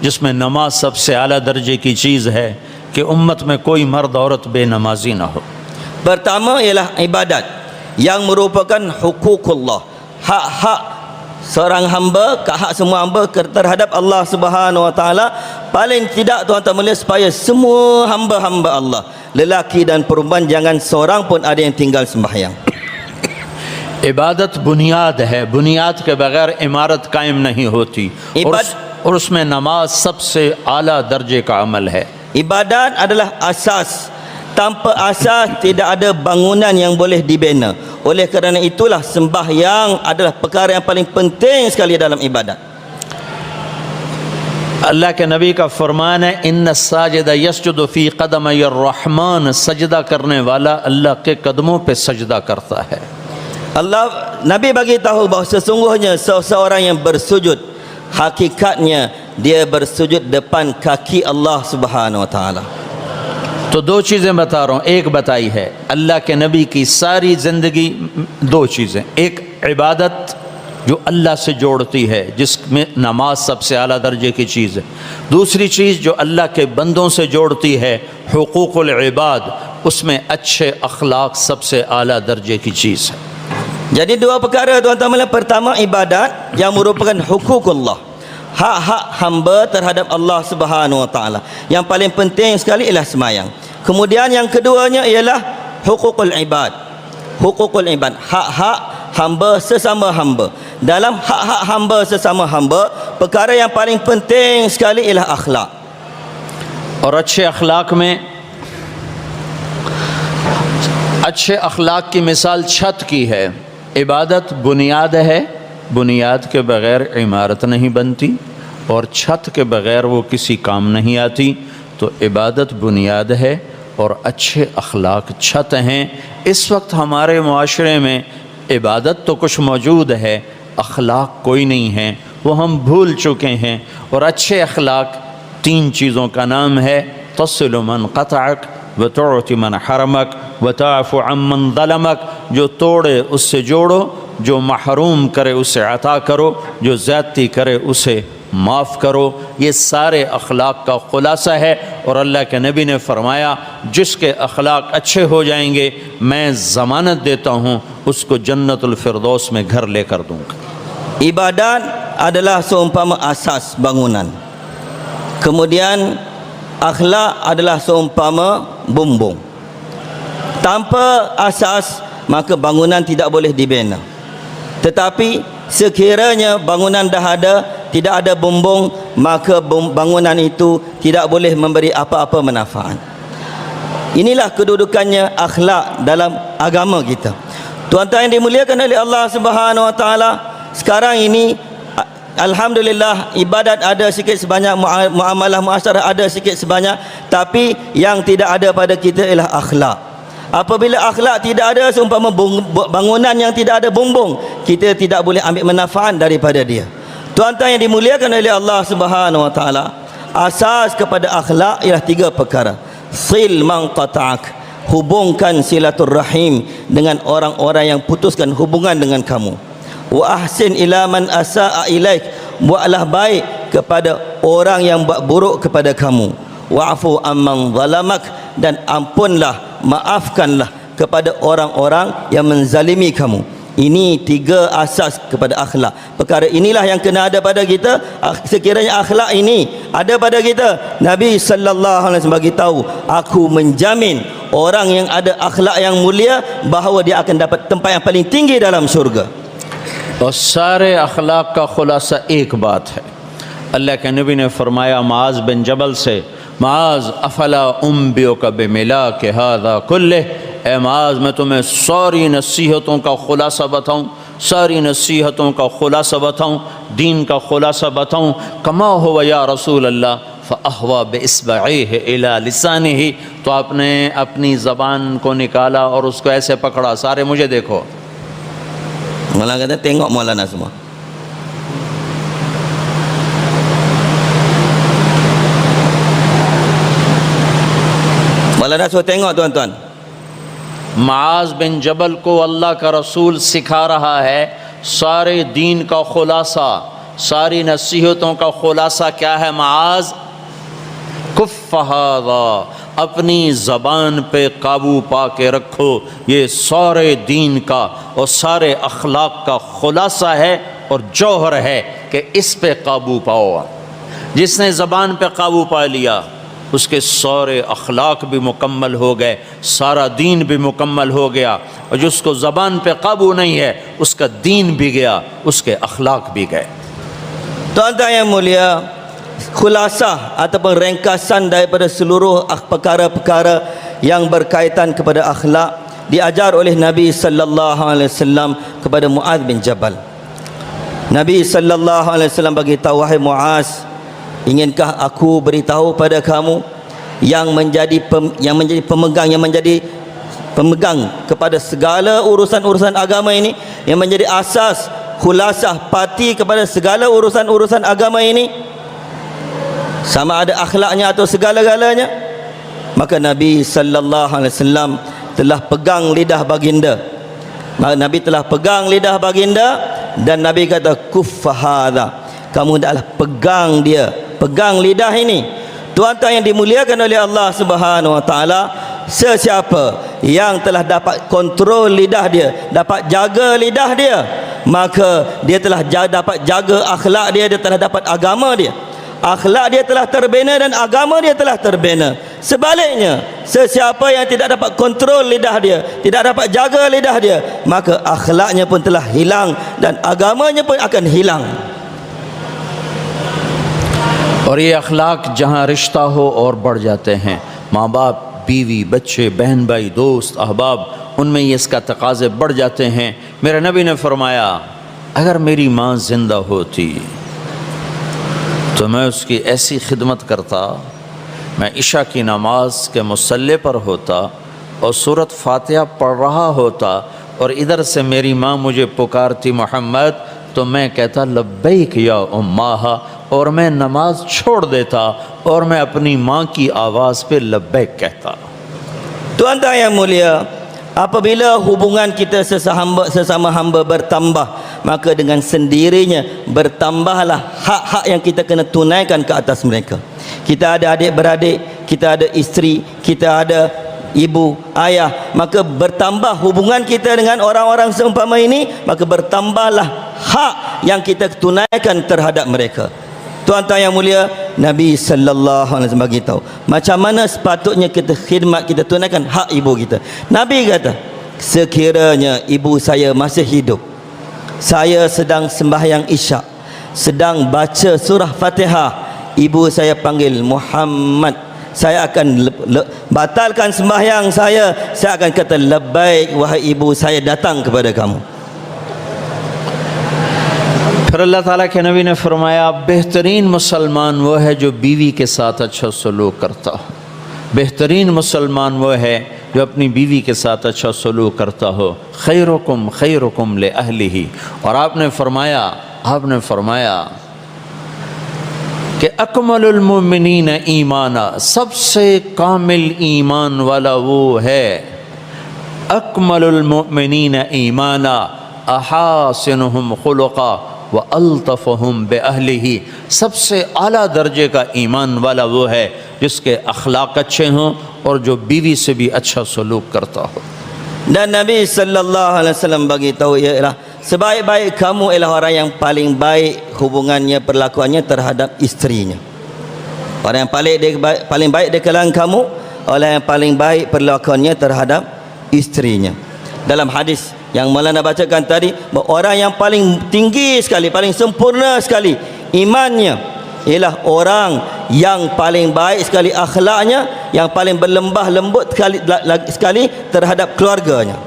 जिसमें नमाज सबसे आला दर्जे की चीज़ है कि उम्मत में कोई मर्द औरत बेनमाजी ना हो। Pertama ialah ibadat yang merupakan hukukullah, hak-hak seorang hamba, hak semua hamba terhadap Allah Subhanahu wa taala. Paling tidak, tuan-tuan mulia, supaya semua hamba-hamba Allah, lelaki dan perempuan, jangan seorang pun ada yang tinggal sembahyang. इबादत बुनियाद है, बुनियाद के बगैर इमारत कायम नहीं होती, और उसमें नमाज सबसे आला दर्जे का अमल है। Ibadat adalah asas. Tanpa asas tidak ada bangunan yang boleh dibina. Oleh kerana itulah sembahyang adalah perkara yang paling penting sekali dalam ibadat. अल्लाह के नबी का फरमान है, इन्ना साजिदा यसजुदु फी क़दमय अर्रहमान, सजदा करने वाला अल्लाह के कदमों पे सजदा करता है। Allah, Nabi bagi tahu bahawa sesungguhnya seseorang yang bersujud, hakikatnya dia bersujud depan kaki Allah Subhanahu wa taala. तो दो चीज़ें बता रहा हूँ, एक बताई है अल्लाह के नबी की सारी ज़िंदगी, दो चीज़ें, एक इबादत जो अल्लाह से जोड़ती है जिसमें नमाज सबसे आला दर्जे की चीज़ है, दूसरी चीज़ जो अल्लाह के बंदों से जोड़ती है हुकूकुल इबाद, उसमें अच्छे अखलाक सबसे आला दर्जे की चीज़ है। Jadi dua perkara tuan-tuan, pertama ibadat yang merupakan hukukullah, hak-hak hamba terhadap Allah Subhanahu wa taala. Yang paling penting sekali ialah sembahyang. Kemudian yang keduanya ialah hukukul ibad. Hukukul ibad, hak-hak hamba sesama hamba. Dalam hak-hak hamba sesama hamba, perkara yang paling penting sekali ialah akhlak. और अच्छे अखलाक में, अच्छे अखलाक की मिसाल छत की है। इबादत बुनियाद है, बुनियाद के बग़ैर इमारत नहीं बनती और छत के बग़ैर वो किसी काम नहीं आती। तो इबादत बुनियाद है और अच्छे अखलाक छत हैं। इस वक्त हमारे मुआशरे में इबादत तो कुछ मौजूद है, अखलाक कोई नहीं है, वो हम भूल चुके हैं। और अच्छे अखलाक तीन चीज़ों का नाम है, तस्लु मन क़तअक व तुअति मन हरमक व ताफ़ु अम्मन ज़लमक, जो तोड़े उससे जोड़ो, जो महरूम करे उसे अता करो, जो ज़्यादती करे उसे माफ़ करो। ये सारे अखलाक का ख़ुलासा है। और अल्लाह के नबी ने फरमाया जिसके अखलाक अच्छे हो जाएंगे मैं ज़मानत देता हूँ उसको जन्नतुल फिरदौस में घर लेकर दूँगा। Ibadat adalah seumpama asas bangunan. Kemudian akhlak adalah seumpama bumbung. Tanpa asas maka bangunan tidak boleh dibina. Tetapi sekiranya bangunan dah ada, tidak ada bumbung, maka bangunan itu tidak boleh memberi apa-apa manfaat. Inilah kedudukannya akhlak dalam agama kita. Tuan-tuan yang dimuliakan oleh Allah Subhanahu wa taala, sekarang ini alhamdulillah ibadat ada sikit sebanyak, muamalah muasyarah ada sikit sebanyak, tapi yang tidak ada pada kita ialah akhlak. Apabila akhlak tidak ada, seumpama bangunan yang tidak ada bumbung, kita tidak boleh ambil manfaat daripada dia. Tuan-tuan yang dimuliakan oleh Allah Subhanahu wa taala, asas kepada akhlak ialah tiga perkara. Sil man qata'ak, hubungkan silaturrahim dengan orang-orang yang putuskan hubungan dengan kamu. Wa ahsin ila man asaa ilaik, buatlah baik kepada orang yang buat buruk kepada kamu. Wa'fu amman zalamak, dan ampunlah, maafkanlah kepada orang-orang yang menzalimi kamu. Ini tiga asas kepada akhlak. Perkara inilah yang kena ada pada kita. Sekiranya akhlak ini ada pada kita, Nabi sallallahu alaihi wasallam bagi tahu, aku menjamin orang yang ada akhlak yang mulia bahawa dia akan dapat tempat yang paling tinggi dalam syurga. और सारे अखलाक का खुलासा एक बात है। अल्लाह के नबी ने फरमाया माज बिन जबल से, माज अफला उम्बियुका बिमिला के हादा कुल्ले, ए माज मैं तुम्हें सारी नसीहतों का खुलासा बताऊं, सारी नसीहतों का खुलासा बताऊं, दीन का खुलासा बताऊं। कमा हुवा या रसूल अल्लाह फ़अहवा बिइस्बइहि इला लिसानिही, तो आपने अपनी ज़बान को निकाला और उसको ऐसे पकड़ा, सारे मुझे देखो। Malah kata tengok Maulana semua. Maulana semua tengok tuan-tuan. माज बिन जबल को अल्लाह का रसूल सिखा रहा है सारे दीन का खुलासा, सारी नसीहतों का खुलासा क्या है। माज कुफ़्फ़हादा, अपनी ज़बान पे काबू पा के रखो, ये सारे दीन का और सारे अखलाक का खुलासा है और जौहर है कि इस पे काबू पाओ। जिसने ज़बान पे काबू पा लिया उसके सारे अखलाक भी मुकम्मल हो गए, सारा दीन भी मुकम्मल हो गया। और जिसको ज़बान पे काबू नहीं है उसका दीन भी गया, उसके अखलाक भी गए। Tuan-tuan yang mulia, khulasah ataupun ringkasan daripada seluruh perkara-perkara yang berkaitan kepada akhlak diajar oleh Nabi sallallahu alaihi wasallam kepada Muaz bin Jabal. Nabi sallallahu alaihi wasallam bagi tahu, wahai Muaz, inginkah aku beritahu pada kamu yang menjadi pemegang kepada segala urusan-urusan agama ini, yang menjadi asas khulasah parti kepada segala urusan-urusan agama ini, sama ada akhlaknya atau segala-galanya. maka Nabi sallallahu alaihi wasallam telah pegang lidah baginda. Nabi telah pegang lidah baginda dan Nabi kata kuffa hadha, kamu hendaklah pegang dia, pegang lidah ini. Tuan-tuan yang dimuliakan oleh Allah Subhanahu wa taala, sesiapa yang telah dapat kontrol lidah dia, dapat jaga lidah dia, maka dia telah dapat jaga akhlak dia, dia telah dapat agama dia. Akhlak dia telah terbina dan agama dia telah terbina. Sebaliknya, sesiapa yang tidak dapat kontrol lidah dia, tidak dapat jaga lidah dia, maka akhlaknya pun telah hilang dan agamanya pun akan hilang. और ये अखलाक जहाँ रिश्ता हो और बढ़ जाते हैं, माँ बाप, बीवी, बच्चे, बहन भाई, दोस्त, अहबाब, उनमें ये इसका तकाज़े बढ़ जाते हैं। मेरे नबी ने फरमाया, अगर मेरी माँ ज़िंदा होती तो मैं उसकी ऐसी खिदमत करता, मैं इशा की नमाज के मुसल्ले पर होता और सूरत फातिहा पढ़ रहा होता और इधर से मेरी माँ मुझे पुकारती मोहम्मद, तो मैं कहता लब्बैक या उम्माहा, और मैं नमाज छोड़ देता और मैं अपनी माँ की आवाज़ पे लब्बैक कहता। Tuan-tuan yang mulia, apabila hubungan kita sesama hamba bertambah, maka dengan sendirinya bertambahlah hak-hak yang kita kena tunaikan ke atas mereka. Kita ada adik-beradik, kita ada isteri, kita ada ibu, ayah, maka bertambah hubungan kita dengan orang-orang seumpama ini, maka bertambahlah hak yang kita tunaikan terhadap mereka. Tuan-tuan yang mulia, Nabi sallallahu alaihi wasallam bagi tahu macam mana sepatutnya kita khidmat, kita tunaikan hak ibu kita. Nabi kata, sekiranya ibu saya masih hidup, saya sedang sembahyang isyak, sedang baca surah Fatihah, ibu saya panggil Muhammad, saya akan batalkan sembahyang saya akan kata labbaik wahai ibu, saya datang kepada kamu. फिर अल्लाह ताला के नबी ने फरमाया, बेहतरीन मुसलमान वो है जो बीवी के साथ अच्छा सलूक करता हो। बेहतरीन मुसलमान वो है जो अपनी बीवी के साथ अच्छा सलूक करता हो। खैरुकुम खैरुकुम ले अहलिही। और आपने फरमाया कि अकमलुल मुमिनीन ईमाना, सबसे कामिल ईमान वाला वो है, अकमलुल मुमिनीन ईमाना अहासिनुहुम खुलुका व अल्तफ़हुम बेअहलिही, सबसे आला दर्जे का ईमान वाला वो है जिसके अखलाक अच्छे हों और जो बीवी से भी अच्छा सलूक करता हो। Dan Nabi sallallahu alaihi wasallam bagi tahu, ialah sebaik-baik kamu ialah orang yang paling baik hubungannya, perlakuannya terhadap isterinya. Orang yang paling baik di kalangan kamu, orang yang paling baik perlakuannya terhadap isterinya. Dalam hadis yang Maulana bacakan tadi, orang yang paling tinggi sekali, paling sempurna sekali imannya ialah orang yang paling baik sekali akhlaknya, yang paling berlembah lembut sekali terhadap keluarganya.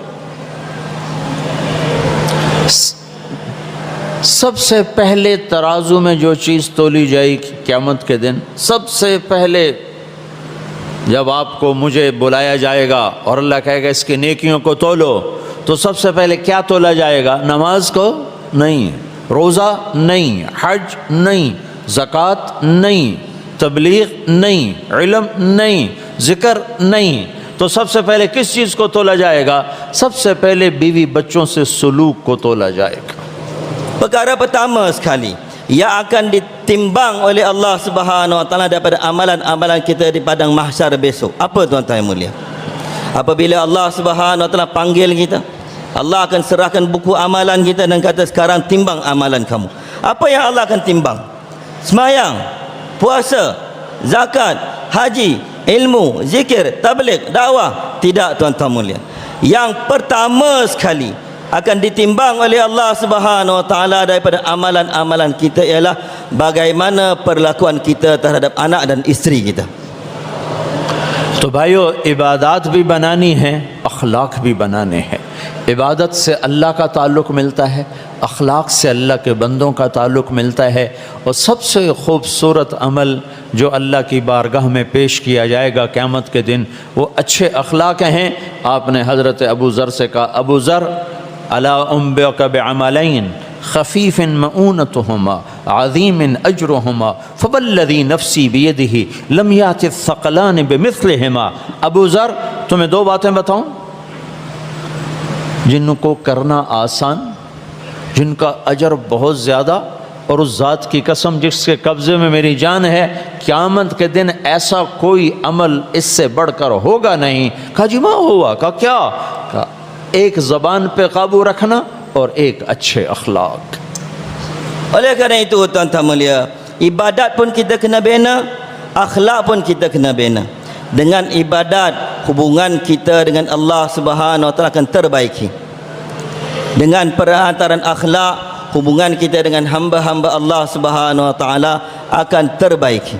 सबसे पहले तराजू में जो चीज़ तोली जाएगी क़यामत के दिन, सबसे पहले जब आपको मुझे बुलाया जाएगा और अल्लाह कहेगा इसकी नेकियों को तोलो, तो सबसे पहले क्या तोला जाएगा? नमाज को नहीं, रोज़ा नहीं, हज नहीं, ज़कात नहीं, तबलीग नहीं, इल्म नहीं, ज़िक्र नहीं। तो सबसे पहले किस चीज़ को तोला जाएगा? सबसे पहले बीवी बच्चों से सलूक को तोला जाएगा। Perkara pertama sekali yang akan ditimbang oleh Allah Subhanahu wa taala daripada amalan-amalan kita di padang mahsyar besok. Apa tuan-tuan yang mulia? Apabila Allah Subhanahu wa taala panggil kita, Allah akan serahkan buku amalan kita dan kata, sekarang timbang amalan kamu. Apa yang Allah akan timbang? Sembahyang, puasa, zakat, haji, ilmu, zikir, tabligh, dakwah? Tidak tuan-tuan mulia. Yang pertama sekali akan ditimbang oleh Allah Subhanahu wa taala daripada amalan-amalan kita ialah bagaimana perlakuan kita terhadap anak dan isteri kita. तो भाइयों, इबादत भी बनानी है, अखलाक भी बनाने हैं। इबादत से अल्लाह का ताल्लुक़ मिलता है, अखलाक से अल्लाह के बंदों का ताल्लुक़ मिलता है। और सबसे खूबसूरत अमल जो अल्लाह की बारगाह में पेश किया जाएगा क़यामत के दिन, वो अच्छे अखलाक हैं। आपने हज़रत अबू ज़र से कहा, अबू ज़र अला उम्बिउका बिअमलैन खफ़ीफ़िन मऊनतुहुमा अज़ीमिन अजरुहुमा फ़वल्लज़ी नफ़्सी बियदिही लम याति थक़लान बिमिस्लिहिमा। अबू ज़र, तुम्हें दो बातें बताऊं जिनको करना आसान, जिनका अजर बहुत ज़्यादा, और उस ज़ात की कसम जिसके कब्ज़े में मेरी जान है, क़यामत के दिन ऐसा कोई अमल इससे बढ़कर होगा नहीं। कहा जी माँ हुआ? कहा क्या? कहा एक ज़बान पे काबू रखना और एक अच्छे अखलाक। Oleh kerana itu tuan-tuan mulia, ibadat pun kita kena bina, akhlak pun kita kena bina. Dengan ibadat, hubungan kita dengan Allah Subhanahu Wa Taala akan terbaiki. Dengan perantaran akhlak, hubungan kita dengan hamba-hamba Allah Subhanahu Wa Taala akan terbaiki.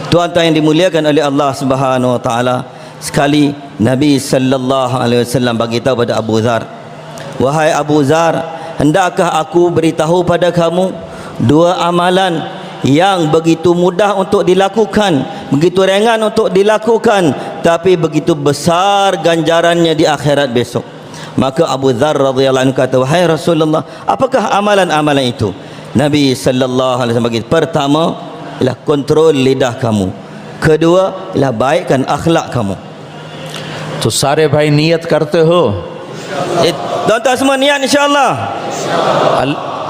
Tuan-tuan yang dimuliakan oleh Allah Subhanahu Wa Taala, sekali Nabi sallallahu alaihi wasallam bagi tahu pada Abu Dzar, wahai Abu Dzar, hendakkah aku beritahu pada kamu dua amalan yang begitu mudah untuk dilakukan, begitu ringan untuk dilakukan, tapi begitu besar ganjarannya di akhirat besok. Maka Abu Dzar radhiyallahu anhu kata, wahai Rasulullah, apakah amalan-amalan itu? Nabi sallallahu alaihi wasallam bagi, pertama ialah kontrol lidah kamu, kedua ialah baikkan akhlak kamu. तो सारे भाई नियत करते हो? Tuan-tuan semua niat insya-Allah.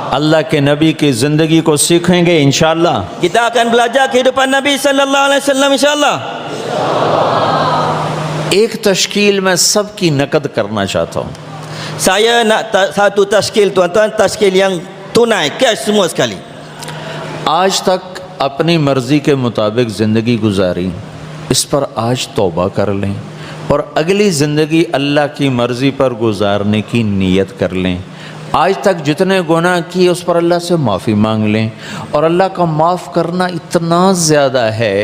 अल्लाह के नबी की ज़िंदगी को सीखेंगे इंशाअल्लाह। Kita akan belajar kehidupan Nabi sallallahu alaihi wasallam insya-Allah. एक तश्कील में सबकी नकद करना चाहता हूँ। Saya nak satu tashkil tuan-tuan, tashkil yang tunai, cash semua sekali. आज तक अपनी मर्ज़ी के मुताबिक ज़िंदगी गुजारी, इस पर आज तौबा कर लें और अगली ज़िंदगी अल्लाह की मर्ज़ी पर गुजारने की नीयत कर लें। आज तक जितने गुनाह किए उस पर अल्लाह से माफ़ी मांग लें, और अल्लाह का माफ़ करना इतना ज़्यादा है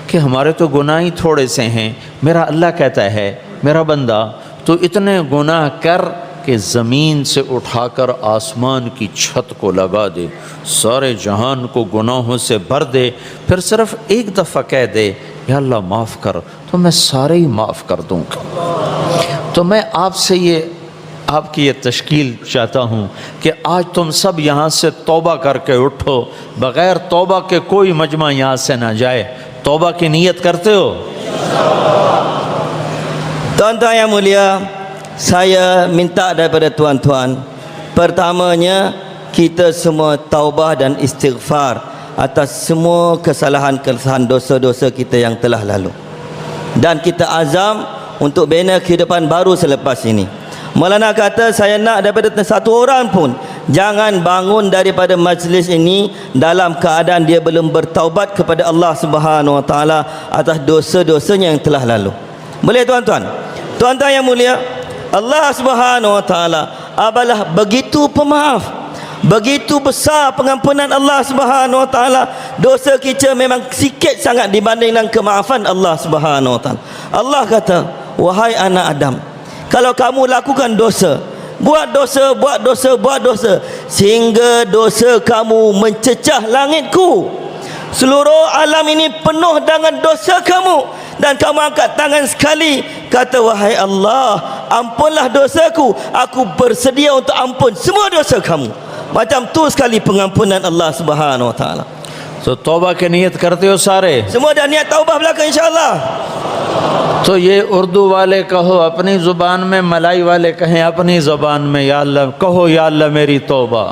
कि हमारे तो गुनाह ही थोड़े से हैं। मेरा अल्लाह कहता है, मेरा बंदा तो इतने गुनाह कर कि ज़मीन से उठाकर आसमान की छत को लगा दे, सारे जहान को गुनाहों से भर दे, फिर सिर्फ़ एक दफ़ा कह दे या अल्लाह माफ़ कर, तो मैं सारे ही माफ़ कर दूँगा। तो मैं आपसे ये आपकी ये तश्कील चाहता हूँ कि आज तुम सब यहाँ से तौबा करके उठो, बग़ैर तौबा के कोई मजमा यहाँ से ना जाए। तौबा की नीयत करते हो? Tuan-tuan yang mulia, saya minta daripada tuan-tuan, pertamanya kita semua taubah dan istighfar atas semua kesalahan-kesalahan dosa-dosa kita yang telah lalu, dan kita azam untuk bina kehidupan baru selepas ini. Maulana kata, saya nak daripada satu orang pun jangan bangun daripada majlis ini dalam keadaan dia belum bertaubat kepada Allah Subhanahu Wa Taala atas dosa-dosanya yang telah lalu. Boleh tuan-tuan? Tuan-tuan yang mulia, Allah Subhanahu Wa Taala adalah begitu pemaaf, begitu besar pengampunan Allah Subhanahu Wa Taala. Dosa kita memang sikit sangat dibanding dengan kemaafan Allah Subhanahu Wa Taala. Allah kata, wahai anak Adam, kalau kamu lakukan dosa, buat dosa, buat dosa, buat dosa, sehingga dosa kamu mencecah langitku, seluruh alam ini penuh dengan dosa kamu, dan kamu angkat tangan sekali, kata, wahai Allah, ampunlah dosaku, aku bersedia untuk ampun semua dosa kamu. Macam tu sekali pengampunan Allah Subhanahu Wa Taala. तो तौबा की नीयत करते हो सारे? Semua dah niat taubah belakang insya-Allah. तो ये उर्दू वाले कहो अपनी ज़ुबान में, मलाई वाले कहें अपनी ज़ुबान में, या अल्लाह कहो, या अल्लाह मेरी तौबा।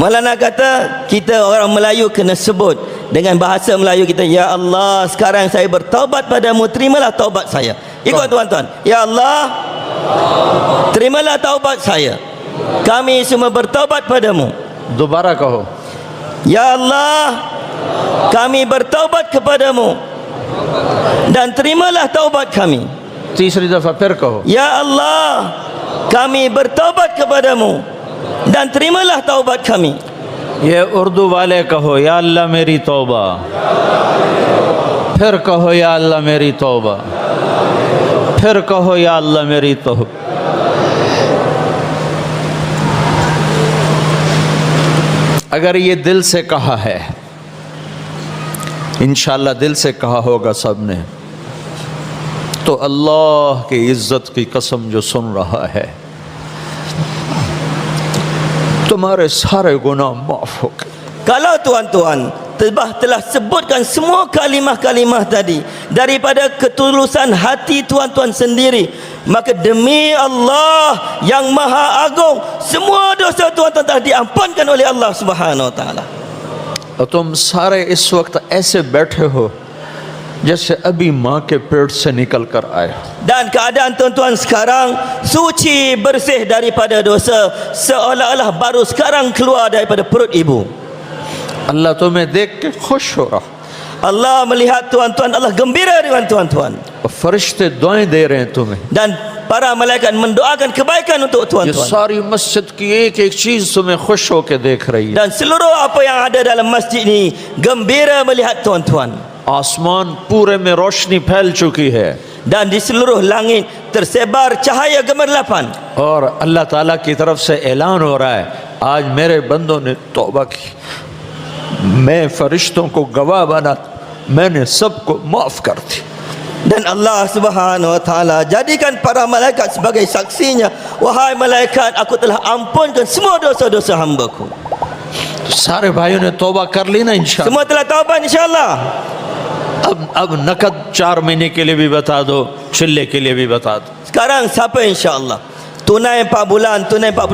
Maulana kata, kita orang Melayu kena sebut dengan bahasa Melayu kita, ya Allah, sekarang saya bertaubat padamu, terimalah taubat saya. Ikut tuan-tuan, ya Allah, terimalah taubat saya, kami semua bertaubat padamu. दोबारा कहो, Ya Allah, kami bertaubat kepadamu dan terimalah taubat kami. तीसरी दफ़ा फिर कहो, Ya Allah, kami bertaubat kepadamu dan terimalah taubat kami. ये उर्दू वाले कहो, या अल्लाह मेरी तौबा, फिर कहो, या अल्लाह मेरी तौबा, फिर कहो, या अल्लाह मेरी तौबा। अगर ये दिल से कहा है, इंशाअल्लाह दिल से कहा होगा सब ने, तो अल्लाह की इज़्ज़त की कसम जो सुन रहा है, तुम्हारे सारे गुनाह माफ हो गए। Kalau tuan-tuan telah sebutkan semua kalimah-kalimah tadi daripada ketulusan hati tuan-tuan sendiri, maka demi Allah yang Maha Agung, semua dosa tuan-tuan telah diampunkan oleh Allah Subhanahu Wa Taala. और तुम सारे इस वक्त ऐसे बैठे हो जैसे अभी माँ के पेट से निकल कर आए हो। Dan keadaan tuan-tuan sekarang suci, bersih daripada dosa, seolah-olah baru sekarang keluar daripada perut ibu. अल्लाह तुम्हें देख के खुश हो रहा, Allah melihat tuan-tuan, Allah gembira dengan tuan-tuan, और फरिश्ते दुआएं दे रहे हैं तुम्हें। dan para malaikat mendoakan kebaikan untuk ये tuan-tuan. सारी मस्जिद की एक एक चीज तुम्हें खुश होकर देख रही है। Dan seluruh apa yang ada dalam masjid ini gembira melihat tuan-tuan. आसमान पूरे में रोशनी फैल चुकी है Dan di seluruh langit tersebar cahaya gemerlapan. और अल्लाह ताला की तरफ से ऐलान हो रहा है, आज मेरे बंदों ने तौबा की, मैं फरिश्तों को गवाह बना, मैंने सबको माफ कर दी। Dan Allah Subhanahu Wa Taala jadikan para malaikat sebagai saksinya, wahai malaikat, aku telah ampunkan semua dosa-dosa hamba-Ku. सारे भाइयों ने तौबा कर ली ना इंशाअल्लाह। Semua telah taubat insya-Allah. अब नकद 4 महीने के लिए भी बता दो, चिल्ले के लिए भी बता दो। Sekarang siapa insya-Allah? Tunai 4 bulan, tunai 40